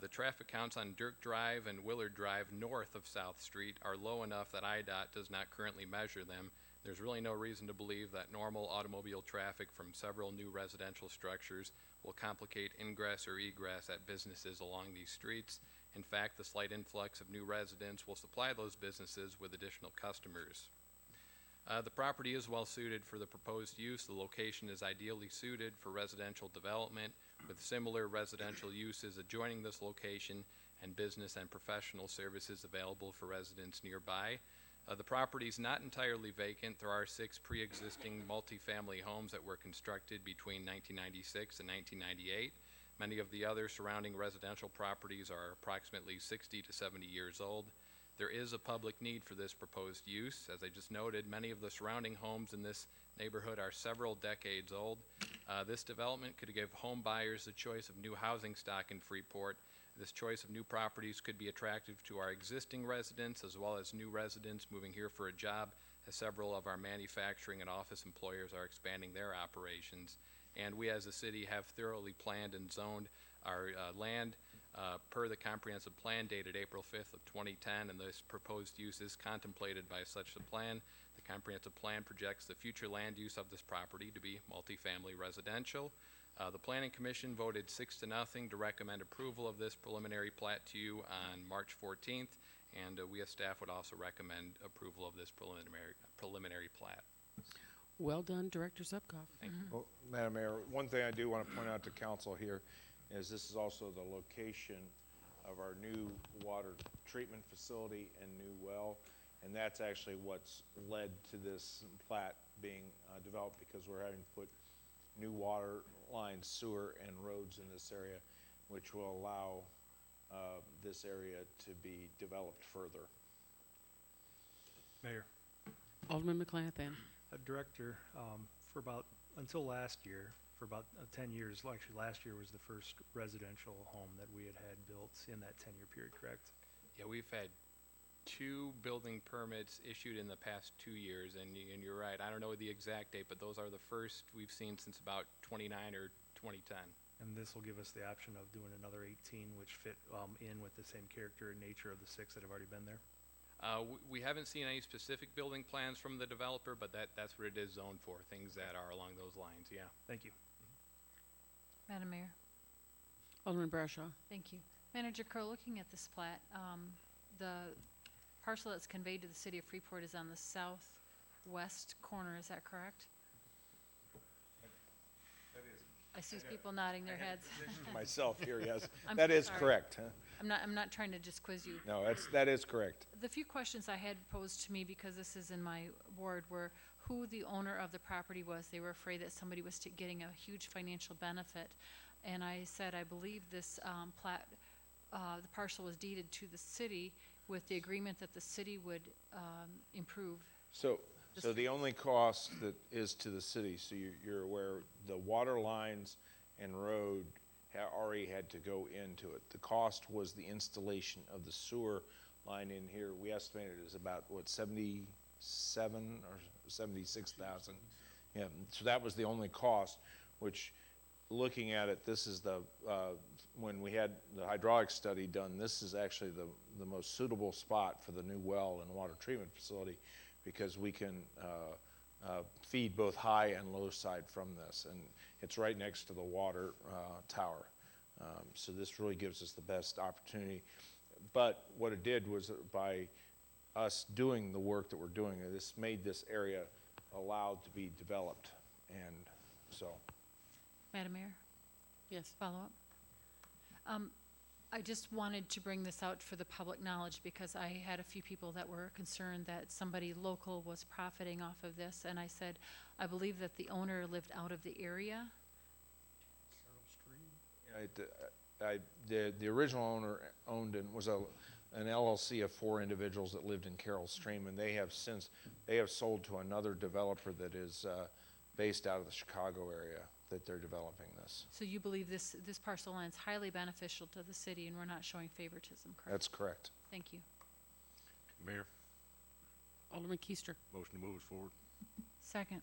The traffic counts on Dirk Drive and Willard Drive north of South Street are low enough that IDOT does not currently measure them. There's really no reason to believe that normal automobile traffic from several new residential structures will complicate ingress or egress at businesses along these streets. In fact, the slight influx of new residents will supply those businesses with additional customers. The property is well suited for the proposed use. The location is ideally suited for residential development with similar residential uses adjoining this location and business and professional services available for residents nearby. The property is not entirely vacant. There are 6 pre-existing multifamily homes that were constructed between 1996 and 1998. Many of the other surrounding residential properties are approximately 60 to 70 years old. There is a public need for this proposed use. As I just noted, many of the surrounding homes in this neighborhood are several decades old. This development could give home buyers the choice of new housing stock in Freeport. This choice of new properties could be attractive to our existing residents as well as new residents moving here for a job, as several of our manufacturing and office employers are expanding their operations. And we as a city have thoroughly planned and zoned our land per the comprehensive plan dated April 5th of 2010, and this proposed use is contemplated by such a plan. The comprehensive plan projects the future land use of this property to be multifamily residential. The Planning Commission voted 6-0 to recommend approval of this preliminary plat to you on March 14th, and we as staff would also recommend approval of this preliminary plat. Well done, Director Zupkoff. Thank you. Well, Madam Mayor, one thing I do want to point out to council here is this is also the location of our new water treatment facility and new well, and that's actually what's led to this plat being developed, because we're having to put new water lines, sewer, and roads in this area, which will allow this area to be developed further. Mayor, Alderman McClathan. Director, for about, until last year, for about 10 years, well, actually last year was the first residential home that we had built in that 10-year period, correct? Yeah, we've had 2 building permits issued in the past 2 years, and you're right. I don't know the exact date, but those are the first we've seen since about 29 or 2010. And this will give us the option of doing another 18, which fit in with the same character and nature of the 6 that have already been there? We haven't seen any specific building plans from the developer, but that's what it is zoned for, things that are along those lines, yeah. Thank you. Madam Mayor, Alderman Brashaw. thank you. Manager Crowe, looking at this plat, the parcel that's conveyed to the city of Freeport is on the southwest corner, is that correct? I see people nodding their heads. Myself here, yes. I'm That so is sorry. correct. Huh? I'm not trying to just quiz you. No, that is correct. The few questions I had posed to me, because this is in my ward, were who the owner of the property was. They were afraid that somebody was getting a huge financial benefit. And I said, I believe this plat, the parcel was deeded to the city with the agreement that the city would improve. So the only cost that is to the city, so you're aware, the water lines and road already had to go into it. The cost was the installation of the sewer line in here. We estimated it was about, what, $70,000 $76,000. Yeah, so that was the only cost, which, looking at it, this is the, when we had the hydraulic study done, this is actually the most suitable spot for the new well and water treatment facility, because we can feed both high and low side from this, and it's right next to the water tower. So this really gives us the best opportunity. But what it did was, by us doing the work that we're doing, this made this area allowed to be developed, and so. Madam Mayor, Yes. follow-up? I just wanted to bring this out for the public knowledge, because I had a few people that were concerned that somebody local was profiting off of this, and I said, I believe that the owner lived out of the area. The original owner owned and was an LLC of 4 individuals that lived in Carroll Stream, and they have sold to another developer that is based out of the Chicago area, that they're developing this. So you believe this parcel land is highly beneficial to the city, and we're not showing favoritism, correct? That's correct. Thank you. Mayor, Alderman Keister. motion to move us forward. Second.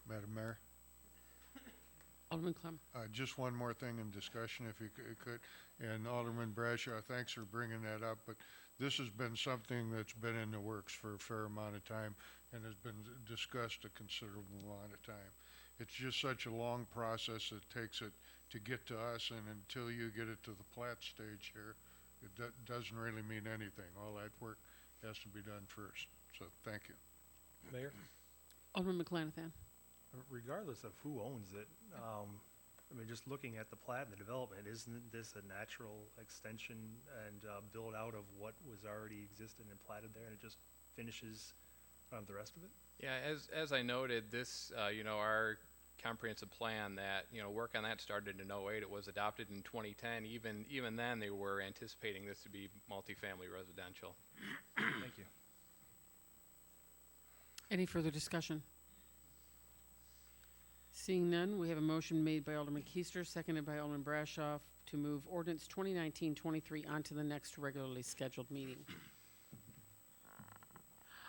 Madam Mayor, Alderman Clem. just one more thing in discussion, if you could. And Alderman Brashaw, thanks for bringing that up, but this has been something that's been in the works for a fair amount of time and has been discussed a considerable amount of time. It's just such a long process it takes it to get to us, and until you get it to the plat stage here, it doesn't really mean anything. All that work has to be done first. So, thank you. Mayor, Alderman McClanathan. regardless of who owns it, I mean, just looking at the plat and the development, isn't this a natural extension and build out of what was already existing and platted there, and it just finishes the rest of it? Yeah, as I noted, this, our comprehensive plan, that, work on that started in '08. It was adopted in 2010. Even then, they were anticipating this to be multifamily residential. Thank you. Any further discussion? Seeing none, we have a motion made by Alderman Keister, seconded by Alderman Brashoff, to move ordinance 2019-23 onto the next regularly scheduled meeting.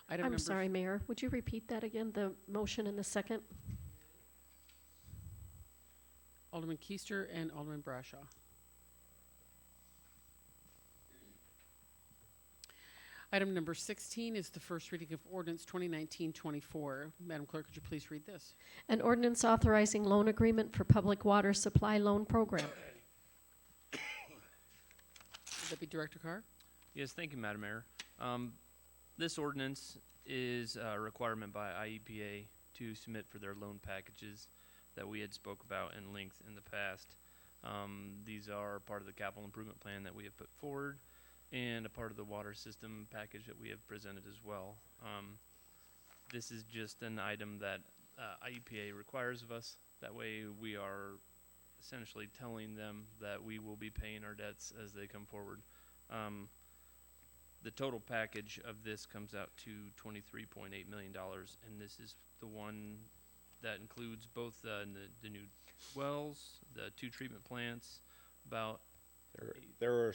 Item I'm number sorry, Mayor, would you repeat that again, the motion and the second? Alderman Keister and Alderman Brashaw. Item number 16 is the first reading of ordinance 2019-24. Madam Clerk, could you please read this? An ordinance authorizing loan agreement for public water supply loan program. Would that be Director Carr? Yes, thank you, Madam Mayor. This ordinance is a requirement by IEPA to submit for their loan packages that we had spoke about in length in the past. These are part of the capital improvement plan that we have put forward, and a part of the water system package that we have presented as well. This is just an item that IEPA requires of us. That way we are essentially telling them that we will be paying our debts as they come forward. The total package of this comes out to $23.8 million, and this is the one that includes both the new wells, the 2 treatment plants, about There are a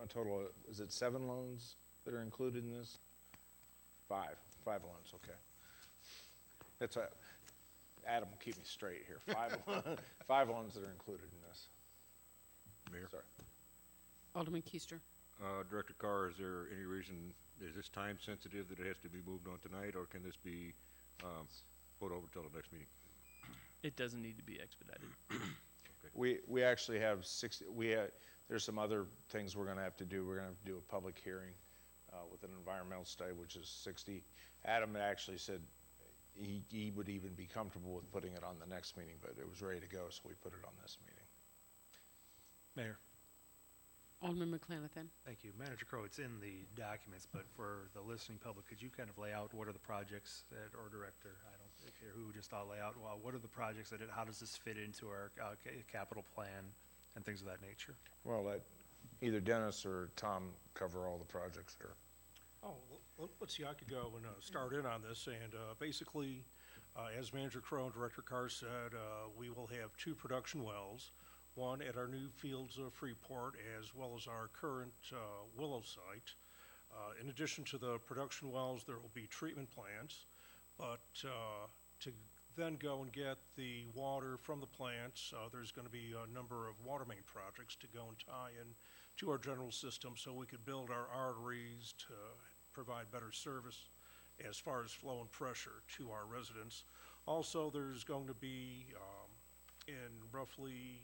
total of, is it 7 loans that are included in this? 5 loans, okay. That's Adam will keep me straight here. 5 loans that are included in this. Mayor? Sorry. Alderman Keister. Director Carr, is there any reason, is this time sensitive that it has to be moved on tonight, or can this be put over till the next meeting? It doesn't need to be expedited. We actually have 60, there's some other things we're gonna have to do. We're gonna have to do a public hearing with an environmental study, which is 60. Adam actually said he would even be comfortable with putting it on the next meeting, but it was ready to go, so we put it on this meeting. Mayor. Alderman McClanathan. Thank you. Manager Crowe, it's in the documents, but for the listening public, could you kind of lay out what are the projects that, or Director, I don't care who, just I'll lay out, well, what are the projects that, how does this fit into our capital plan and things of that nature? Well, either Dennis or Tom cover all the projects here. Oh, let's see, I could go and start in on this, and basically, as Manager Crowe and Director Carr said, we will have 2 production wells, one at our new fields of Freeport, as well as our current Willow site. In addition to the production wells, there will be treatment plants, but to then go and get the water from the plants, there's going to be a number of water main projects to go and tie in to our general system so we could build our arteries to provide better service as far as flow and pressure to our residents. Also, there's going to be, in roughly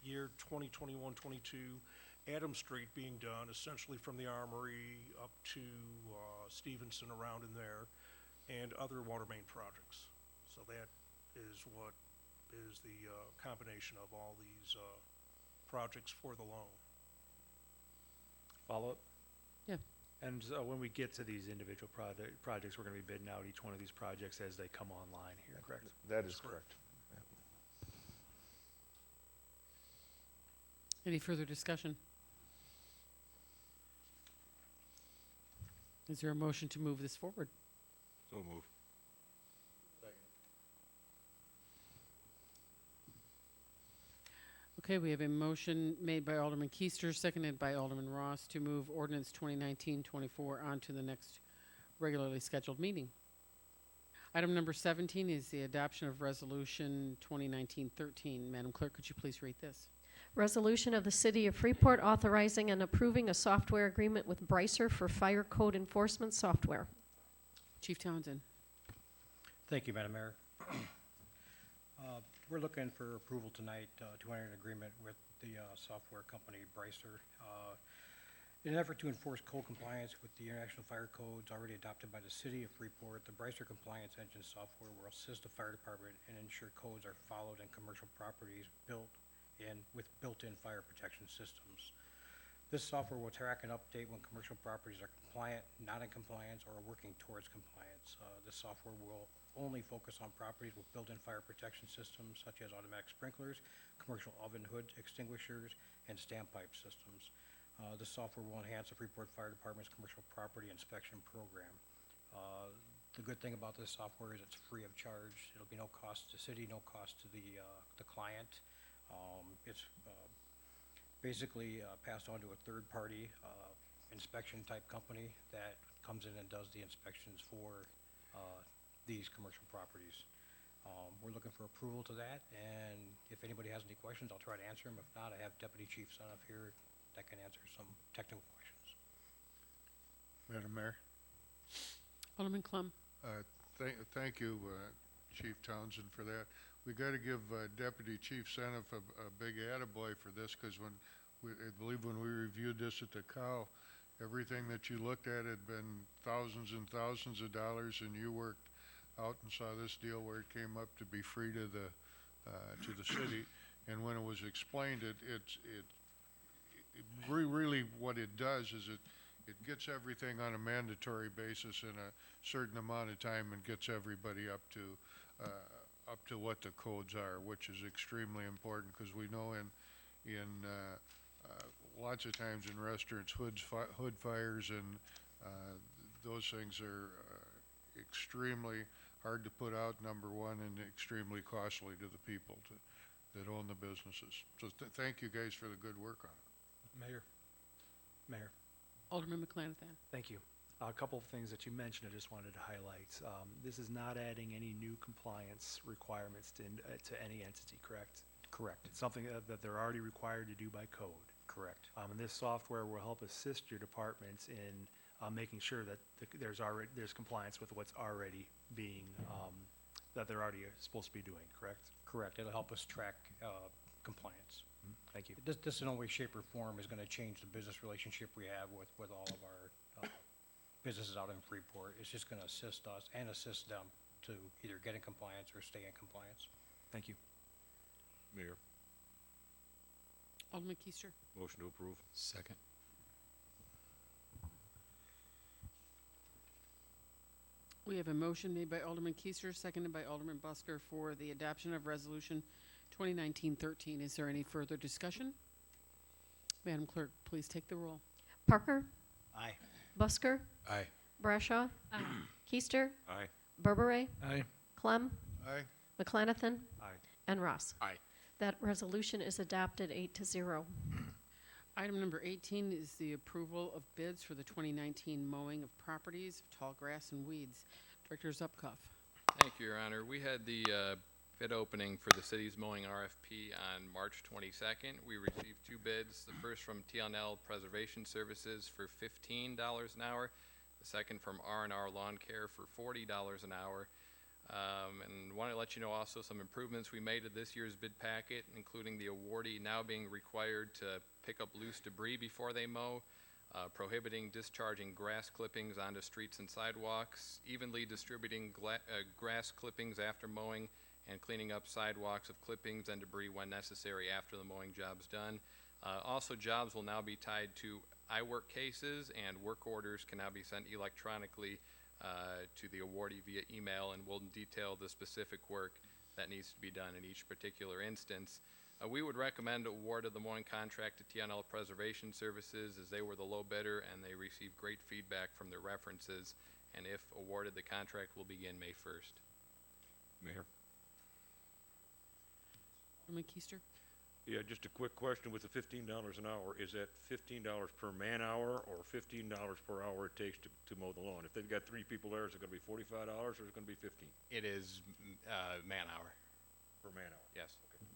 year 2021-22, Adams Street being done, essentially from the Armory up to Stevenson around in there, and other water main projects. So that is what is the combination of all these projects for the loan. Follow-up? Yeah. And when we get to these individual projects, we're going to be bidding out each one of these projects as they come online here, correct? That is correct. Any further discussion? Is there a motion to move this forward? So move. Okay, we have a motion made by Alderman Keister, seconded by Alderman Ross to move ordinance 2019-24 on to the next regularly scheduled meeting. Item number 17 is the adoption of resolution 2019-13. Madam Clerk, could you please read this? Resolution of the City of Freeport authorizing and approving a software agreement with Brycer for fire code enforcement software. Chief Townsend. Thank you, Madam Mayor. We're looking for approval tonight to enter an agreement with the software company Brycer in an effort to enforce code compliance with the International Fire Codes already adopted by the City of Freeport. The Brycer Compliance Engine software will assist the fire department and ensure codes are followed in commercial properties built in with built-in fire protection systems. This software will track and update when commercial properties are compliant, not in compliance, or are working towards compliance. This software will only focus on properties with built-in fire protection systems such as automatic sprinklers, commercial oven hood extinguishers, and standpipe systems. This software will enhance the Freeport Fire Department's commercial property inspection program. The good thing about this software is it's free of charge. It'll be no cost to the city, no cost to the client. It's basically passed on to a third-party inspection type company that comes in and does the inspections for these commercial properties. We're looking for approval to that, and if anybody has any questions, I'll try to answer them. If not, I have Deputy Chief Seneff here that can answer some technical questions. Madam Mayor? Alderman Clem. Thank you, Chief Townsend, for that. We got to give Deputy Chief Seneff a big attaboy for this, because I believe when we reviewed this at the cow, everything that you looked at had been thousands and thousands of dollars, and you worked out and saw this deal where it came up to be free to the city. And when it was explained, really what it does is it gets everything on a mandatory basis in a certain amount of time and gets everybody up to what the codes are, which is extremely important, because we know in lots of times in restaurants, hood fires and those things are extremely hard to put out, number one, and extremely costly to the people that own the businesses. So thank you guys for the good work on it. Mayor, Alderman McClanathan. thank you. A couple of things that you mentioned I just wanted to highlight. This is not adding any new compliance requirements to any entity, correct? Correct. It's something that they're already required to do by code. Correct. And this software will help assist your departments in making sure that there's compliance with what's already being, that they're already supposed to be doing, correct? Correct. It'll help us track compliance. Thank you. This in no way, shape, or form is going to change the business relationship we have with all of our businesses out in Freeport. It's just going to assist us and assist them to either get in compliance or stay in compliance. Thank you. Mayor, Alderman Keister. motion to approve. Second. We have a motion made by Alderman Keister, seconded by Alderman Busker for the adoption of resolution 2019-13. Is there any further discussion? Madam Clerk, please take the roll. Parker, Aye. Busker, Aye. Brashaw, Aye. Keister, Aye. Berberet, Aye. Clem, Aye. McClanathan, Aye. and Ross. Aye. That resolution is adopted 8-0. Item number 18 is the approval of bids for the 2019 mowing of properties, tall grass and weeds. Director Zupkoff. Thank you, Your Honor. We had the bid opening for the city's mowing RFP on March 22nd. We received 2 bids, the first from TLNL Preservation Services for $15 an hour, the second from R&R Lawn Care for $40 an hour. And want to let you know also some improvements we made to this year's bid packet, including the awardee now being required to pick up loose debris before they mow, prohibiting discharging grass clippings onto streets and sidewalks, evenly distributing grass clippings after mowing, and cleaning up sidewalks of clippings and debris when necessary after the mowing job's done. Also, jobs will now be tied to iWork cases, and work orders can now be sent electronically to the awardee via email, and will detail the specific work that needs to be done in each particular instance. We would recommend award of the mowing contract to TNL Preservation Services, as they were the low bidder and they received great feedback from their references, and if awarded, the contract will begin May 1st. Mayor? Alderman Keister. Yeah, just a quick question with the $15 an hour. Is that $15 per man hour or $15 per hour it takes to mow the lawn? If they've got 3 people there, is it gonna be $45 or is it gonna be 15 It is man hour. per man hour? Yes. Okay.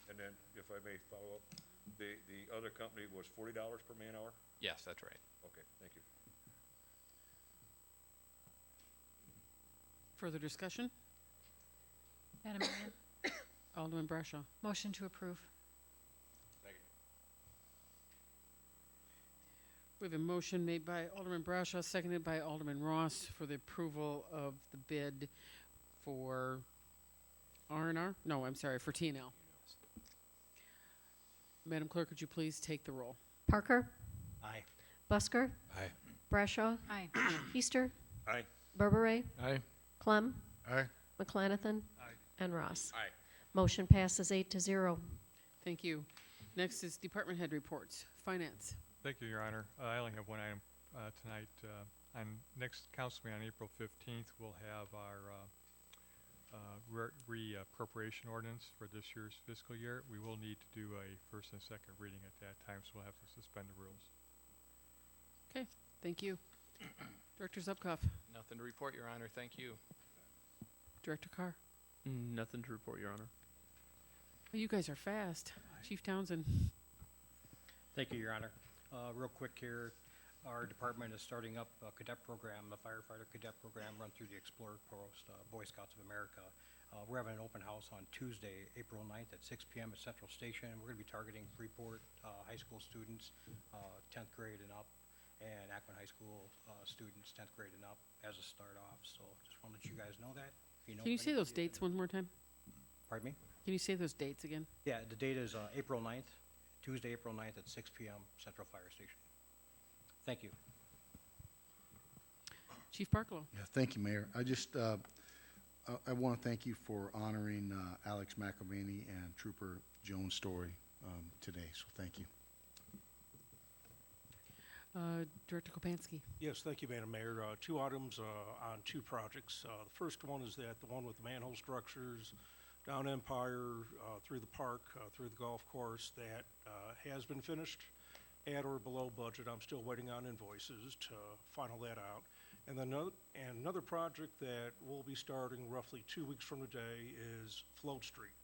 And then, if I may follow up, the other company was $40 per man hour? Yes, that's right. Okay, thank you. Further discussion? Madam Mayor, Alderman Bradshaw. motion to approve. We have a motion made by Alderman Bradshaw, seconded by Alderman Ross for the approval of the bid for R&R? No, I'm sorry, for TNL. Madam Clerk, would you please take the roll? Parker? Aye. Busker? Aye. Brashaw? Aye. Keister? Aye. Berberet? Aye. Clem? Aye. McClanathan? Aye. And Ross. Aye. Motion passes 8-0. Thank you. Next is department head reports. Finance. Thank you, Your Honor. I only have one item tonight. On next council meeting on April 15th, we'll have our reappropriation ordinance for this year's fiscal year. We will need to do a first and second reading at that time, so we'll have to suspend the rules. Okay, thank you. Director Zupkoff. Nothing to report, Your Honor. Thank you. Director Carr. Nothing to report, Your Honor. Oh, you guys are fast. Chief Townsend. Thank you, Your Honor. Real quick here, our department is starting up a cadet program, a firefighter cadet program run through the Explorer Post, Boy Scouts of America. We're having an open house on Tuesday, April 9th at 6 p.m. at Central Station. We're going to be targeting Freeport high school students, 10th grade and up, and Akron High School students, 10th grade and up, as a start off. So just want to let you guys know that. If you know Can you say those anybody dates one more time? Pardon me? Can you say those dates again? Yeah, the date is April 9th, Tuesday, April 9th at 6 p.m. Central Fire Station. Thank you. Chief Barkalow. Yeah, thank you, Mayor. I want to thank you for honoring Alex McElvaney and Trooper Jones' story today, so thank you. Director Kopansky. Yes, thank you, Madam Mayor. 2 items on 2 projects. The first one is the one with the manhole structures down Empire, through the park, through the golf course. That has been finished at or below budget. I'm still waiting on invoices to final that out. And then another project that will be starting roughly 2 weeks from today is Float Street,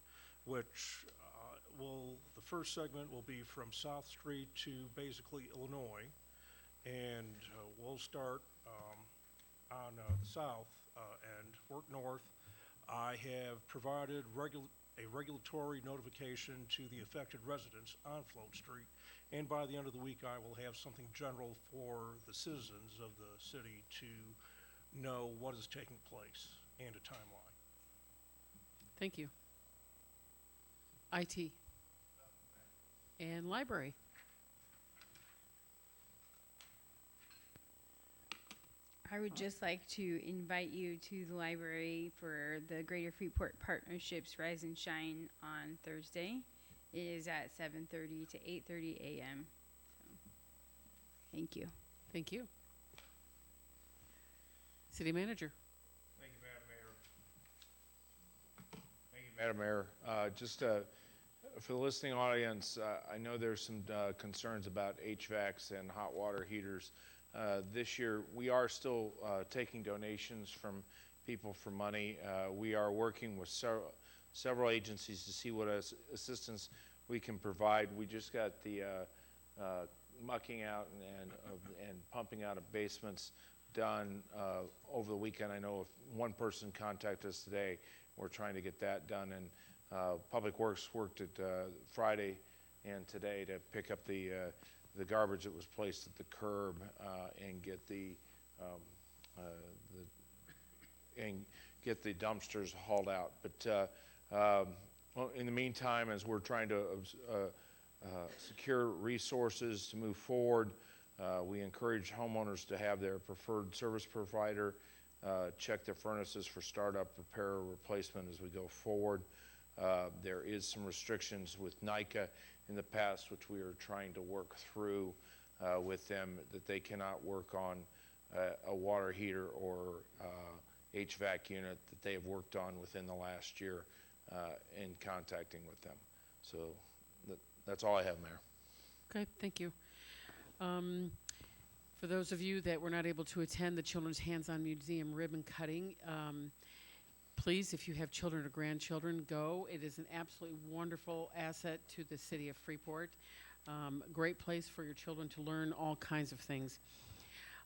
which the first segment will be from South Street to basically Illinois. And we'll start on the south and work north. I have provided a regulatory notification to the affected residents on Float Street, and by the end of the week, I will have something general for the citizens of the city to know what is taking place and a timeline. Thank you. IT. And library. I would just like to invite you to the library for the Greater Freeport Partnerships Rise and Shine on Thursday. It is at 7:30 to 8:30 a.m. So, thank you. Thank you. City Manager. Thank you, Madam Mayor. Thank you, Madam Mayor. Just for the listening audience, I know there's some concerns about HVACs and hot water heaters. This year, we are still taking donations from people for money. We are working with several agencies to see what assistance we can provide. We just got the mucking out and pumping out of basements done over the weekend. I know if one person contacted us today, we're trying to get that done. And Public Works worked at Friday and today to pick up the garbage that was placed at the curb and get the dumpsters hauled out. But well, in the meantime, as we're trying to secure resources to move forward, we encourage homeowners to have their preferred service provider check their furnaces for startup, repair, or replacement as we go forward. There is some restrictions with NICA in the past, which we are trying to work through with them, that they cannot work on a water heater or HVAC unit that they have worked on within the last year in contacting with them. So that's all I have, Mayor. Okay, thank you. For those of you that were not able to attend the Children's Hands-On Museum ribbon cutting, please, if you have children or grandchildren, go. It is an absolutely wonderful asset to the city of Freeport. Great place for your children to learn all kinds of things.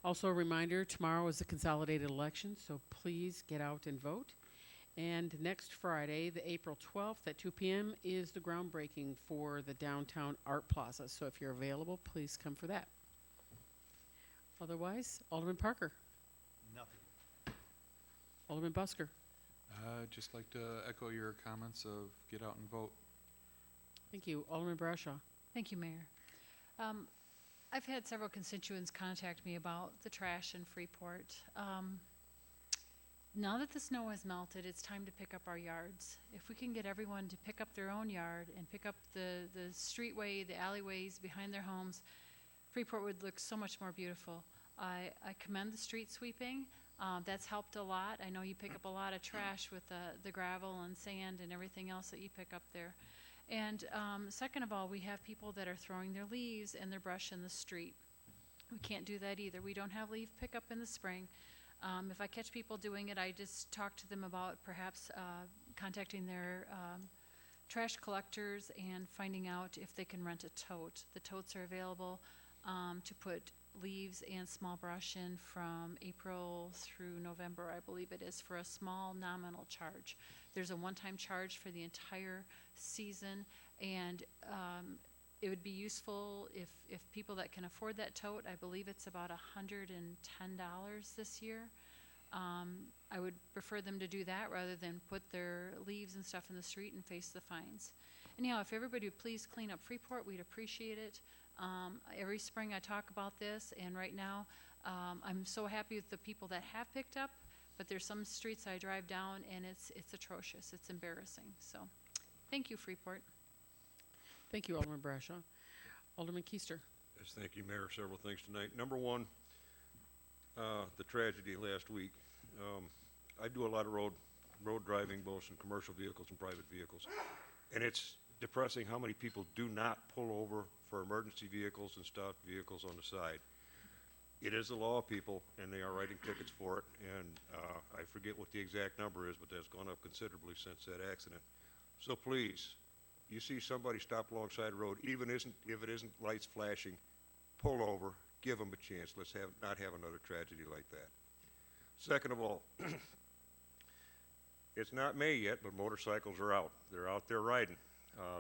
Also a reminder, tomorrow is the consolidated election, so please get out and vote. And next Friday, the April 12th at 2 p.m. is the groundbreaking for the downtown art plaza. So if you're available, please come for that. Otherwise, Alderman Parker. Nothing. Alderman Busker. Just like to echo your comments of get out and vote. Thank you. Alderman Brashaw. Thank you, Mayor. I've had several constituents contact me about the trash in Freeport. Now that the snow has melted, it's time to pick up our yards. If we can get everyone to pick up their own yard and pick up the streetway, the alleyways behind their homes, Freeport would look so much more beautiful. I commend the street sweeping. That's helped a lot. I know you pick up a lot of trash with the gravel and sand and everything else that you pick up there. And second of all, we have people that are throwing their leaves and their brush in the street. We can't do that either. We don't have leaf pickup in the spring. If I catch people doing it, I just talk to them about perhaps contacting their trash collectors and finding out if they can rent a tote. The totes are available to put leaves and small brush in from April through November, I believe it is, for a small nominal charge. There's a one-time charge for the entire season, and it would be useful if people that can afford that tote, I believe it's about $110 this year. I would prefer them to do that rather than put their leaves and stuff in the street and face the fines. Anyhow, if everybody would please clean up Freeport, we'd appreciate it. Every spring I talk about this, and right now I'm so happy with the people that have picked up, but there's some streets I drive down and it's atrocious. It's embarrassing. So thank you, Freeport. Thank you, Alderman Brashaw. Alderman Keister. Yes, thank you, Mayor. Several things tonight. Number one, the tragedy last week. I do a lot of road driving, both in commercial vehicles and private vehicles, and it's depressing how many people do not pull over for emergency vehicles and stopped vehicles on the side. It is the law, people, and they are writing tickets for it, and I forget what the exact number is, but that's gone up considerably since that accident. So please, you see somebody stop alongside the road, even if it isn't lights flashing, pull over, give them a chance. Let's not have another tragedy like that. Second of all, it's not May yet, but motorcycles are out. They're out there riding.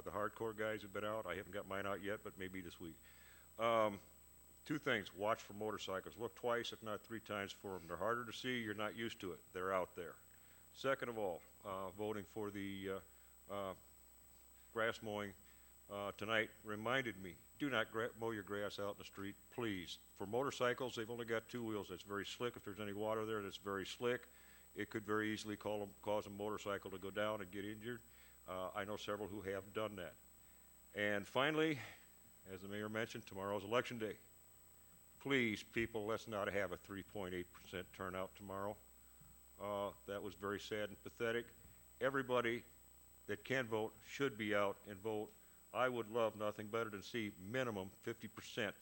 The hardcore guys have been out. I haven't got mine out yet, but maybe this week. Two things. Watch for motorcycles. Look twice, if not three times for them. They're harder to see. You're not used to it. They're out there. Second of all, voting for the grass mowing tonight reminded me, do not mow your grass out in the street, please. For motorcycles, they've only got two wheels. That's very slick. If there's any water there, that's very slick. It could very easily cause a motorcycle to go down and get injured. I know several who have done that. And finally, as the mayor mentioned, tomorrow's election day. Please, people, let's not have a 3.8% turnout tomorrow. That was very sad and pathetic. Everybody that can vote should be out and vote. I would love nothing better than see minimum 50%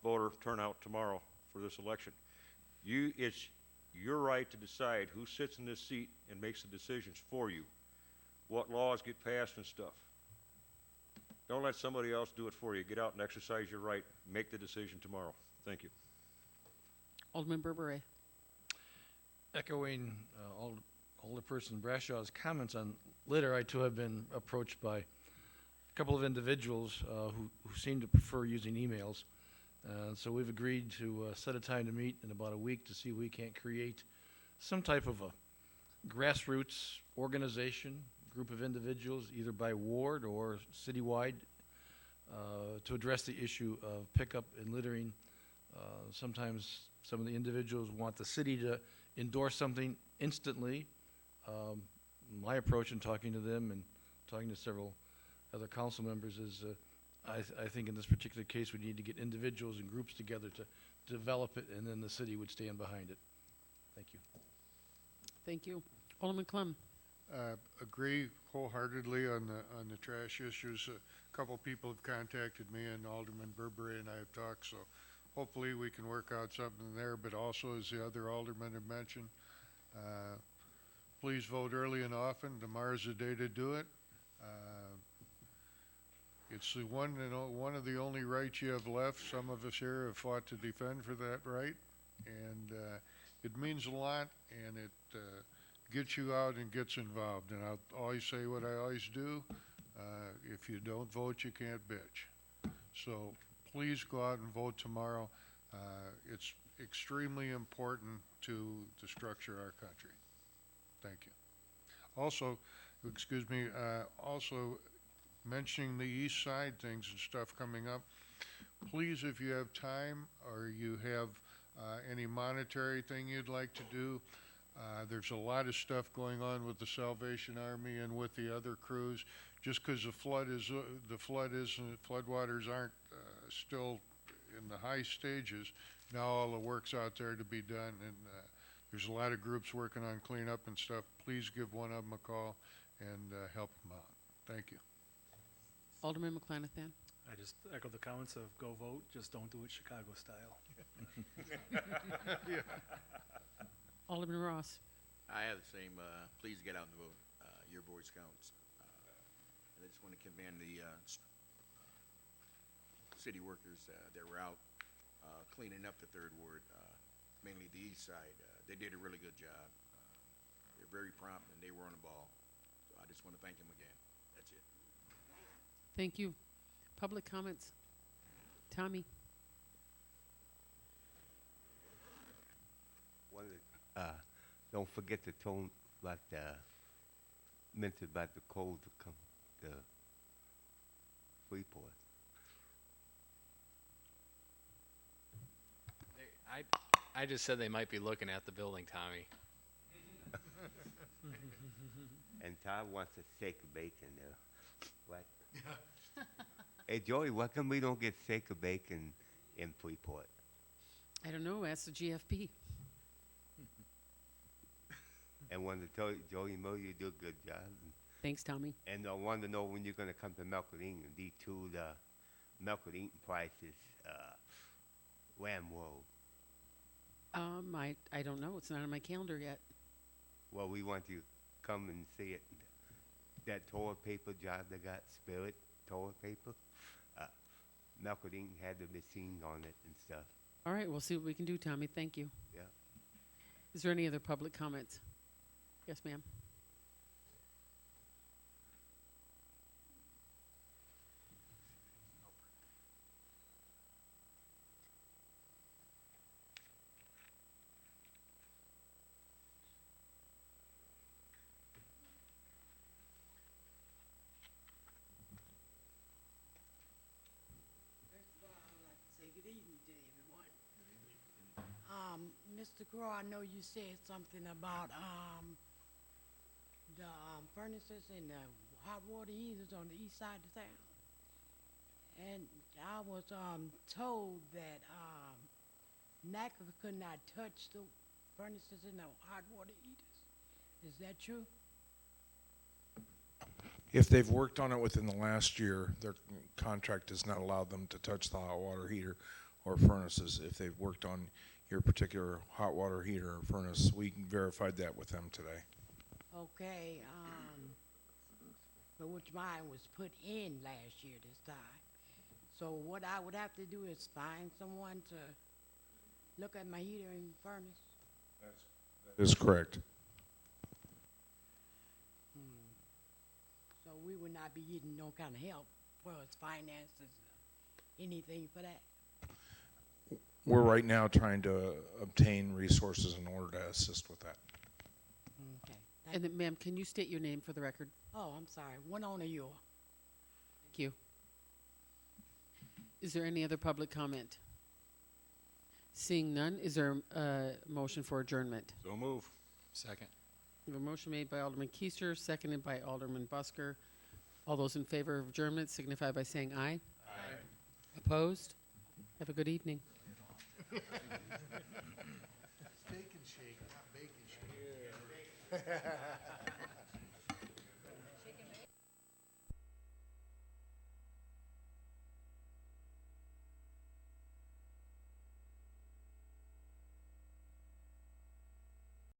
voter turnout tomorrow for this election. It's your right to decide who sits in this seat and makes the decisions for you, what laws get passed and stuff. Don't let somebody else do it for you. Get out and exercise your right. Make the decision tomorrow. Thank you. Alderman Berberet. Echoing Alderperson Brashaw's comments on litter, I too have been approached by a couple of individuals who seem to prefer using emails. So we've agreed to set a time to meet in about a week to see if we can't create some type of a grassroots organization, group of individuals, either by ward or citywide, to address the issue of pickup and littering. Sometimes some of the individuals want the city to endorse something instantly. My approach in talking to them and talking to several other council members is I think in this particular case we need to get individuals and groups together to develop it, and then the city would stand behind it. Thank you. Thank you. Alderman Clem. Agree wholeheartedly on the trash issues. A couple people have contacted me, and Alderman Berberet and I have talked, so hopefully we can work out something there. But also, as the other aldermen have mentioned, please vote early and often. Tomorrow's the day to do it. It's the one of the only rights you have left. Some of us here have fought to defend for that right, and it means a lot, and it gets you out and gets involved. And I'll always say what I always do: if you don't vote, you can't bitch. So please go out and vote tomorrow. It's extremely important to structure our country. Thank you. Also, excuse me, also mentioning the east side things and stuff coming up, please, if you have time or you have any monetary thing you'd like to do, there's a lot of stuff going on with the Salvation Army and with the other crews. Just because the floodwaters aren't still in the high stages, now all the work's out there to be done, and there's a lot of groups working on cleanup and stuff. Please give one of them a call and help them out. Thank you. Alderman McClanathan. I just echo the comments of go vote, just don't do it Chicago style. Yeah. Alderman Ross. I have the same, please get out and vote. Your voice counts. And I just want to commend the city workers that were out cleaning up the Third Ward, mainly the east side. They did a really good job. They're very prompt and they were on the ball. So I just want to thank them again. That's it. Thank you. Public comments. Tommy. Don't forget to tone about mention about the cold to come to Freeport. I just said they might be looking at the building, Tommy. And Todd wants a steak of bacon there. What? Hey, Joey, why come we don't get steak of bacon in Freeport? I don't know. Ask the GFP. And wanted to tell you, Joey Mo, you do a good job. Thanks, Tommy. And I wanted to know when you're going to come to Melquidine and detour the Melquidine prices, wham whoa. I don't know. It's not on my calendar yet. Well, we want you to come and see it. That toilet paper job they got, Spirit toilet paper, Melquidine had the machine on it and stuff. All right, we'll see what we can do, Tommy. Thank you. Yeah. Is there any other public comments? Yes, ma'am. Good evening to everyone. Mr. Crow, I know you said something about the furnaces and the hot water heaters on the east side of town. And I was told that NACA could not touch the furnaces and the hot water heaters. Is that true? If they've worked on it within the last year, their contract does not allow them to touch the hot water heater or furnaces. If they've worked on your particular hot water heater or furnace, we verified that with them today. Okay, but which mine was put in last year this time. So what I would have to do is find someone to look at my heater and furnace? That is correct. So we would not be getting no kind of help for us finances, anything for that? We're right now trying to obtain resources in order to assist with that. Okay. And then, ma'am, can you state your name for the record? Oh, I'm sorry, one on you. Thank you. Is there any other public comment? Seeing none, is there a motion for adjournment? So move. Second. We have a motion made by Alderman Keister, seconded by Alderman Busker. All those in favor of adjournment signify by saying aye. Aye. Opposed? Have a good evening. Steak and shake, not bacon shake.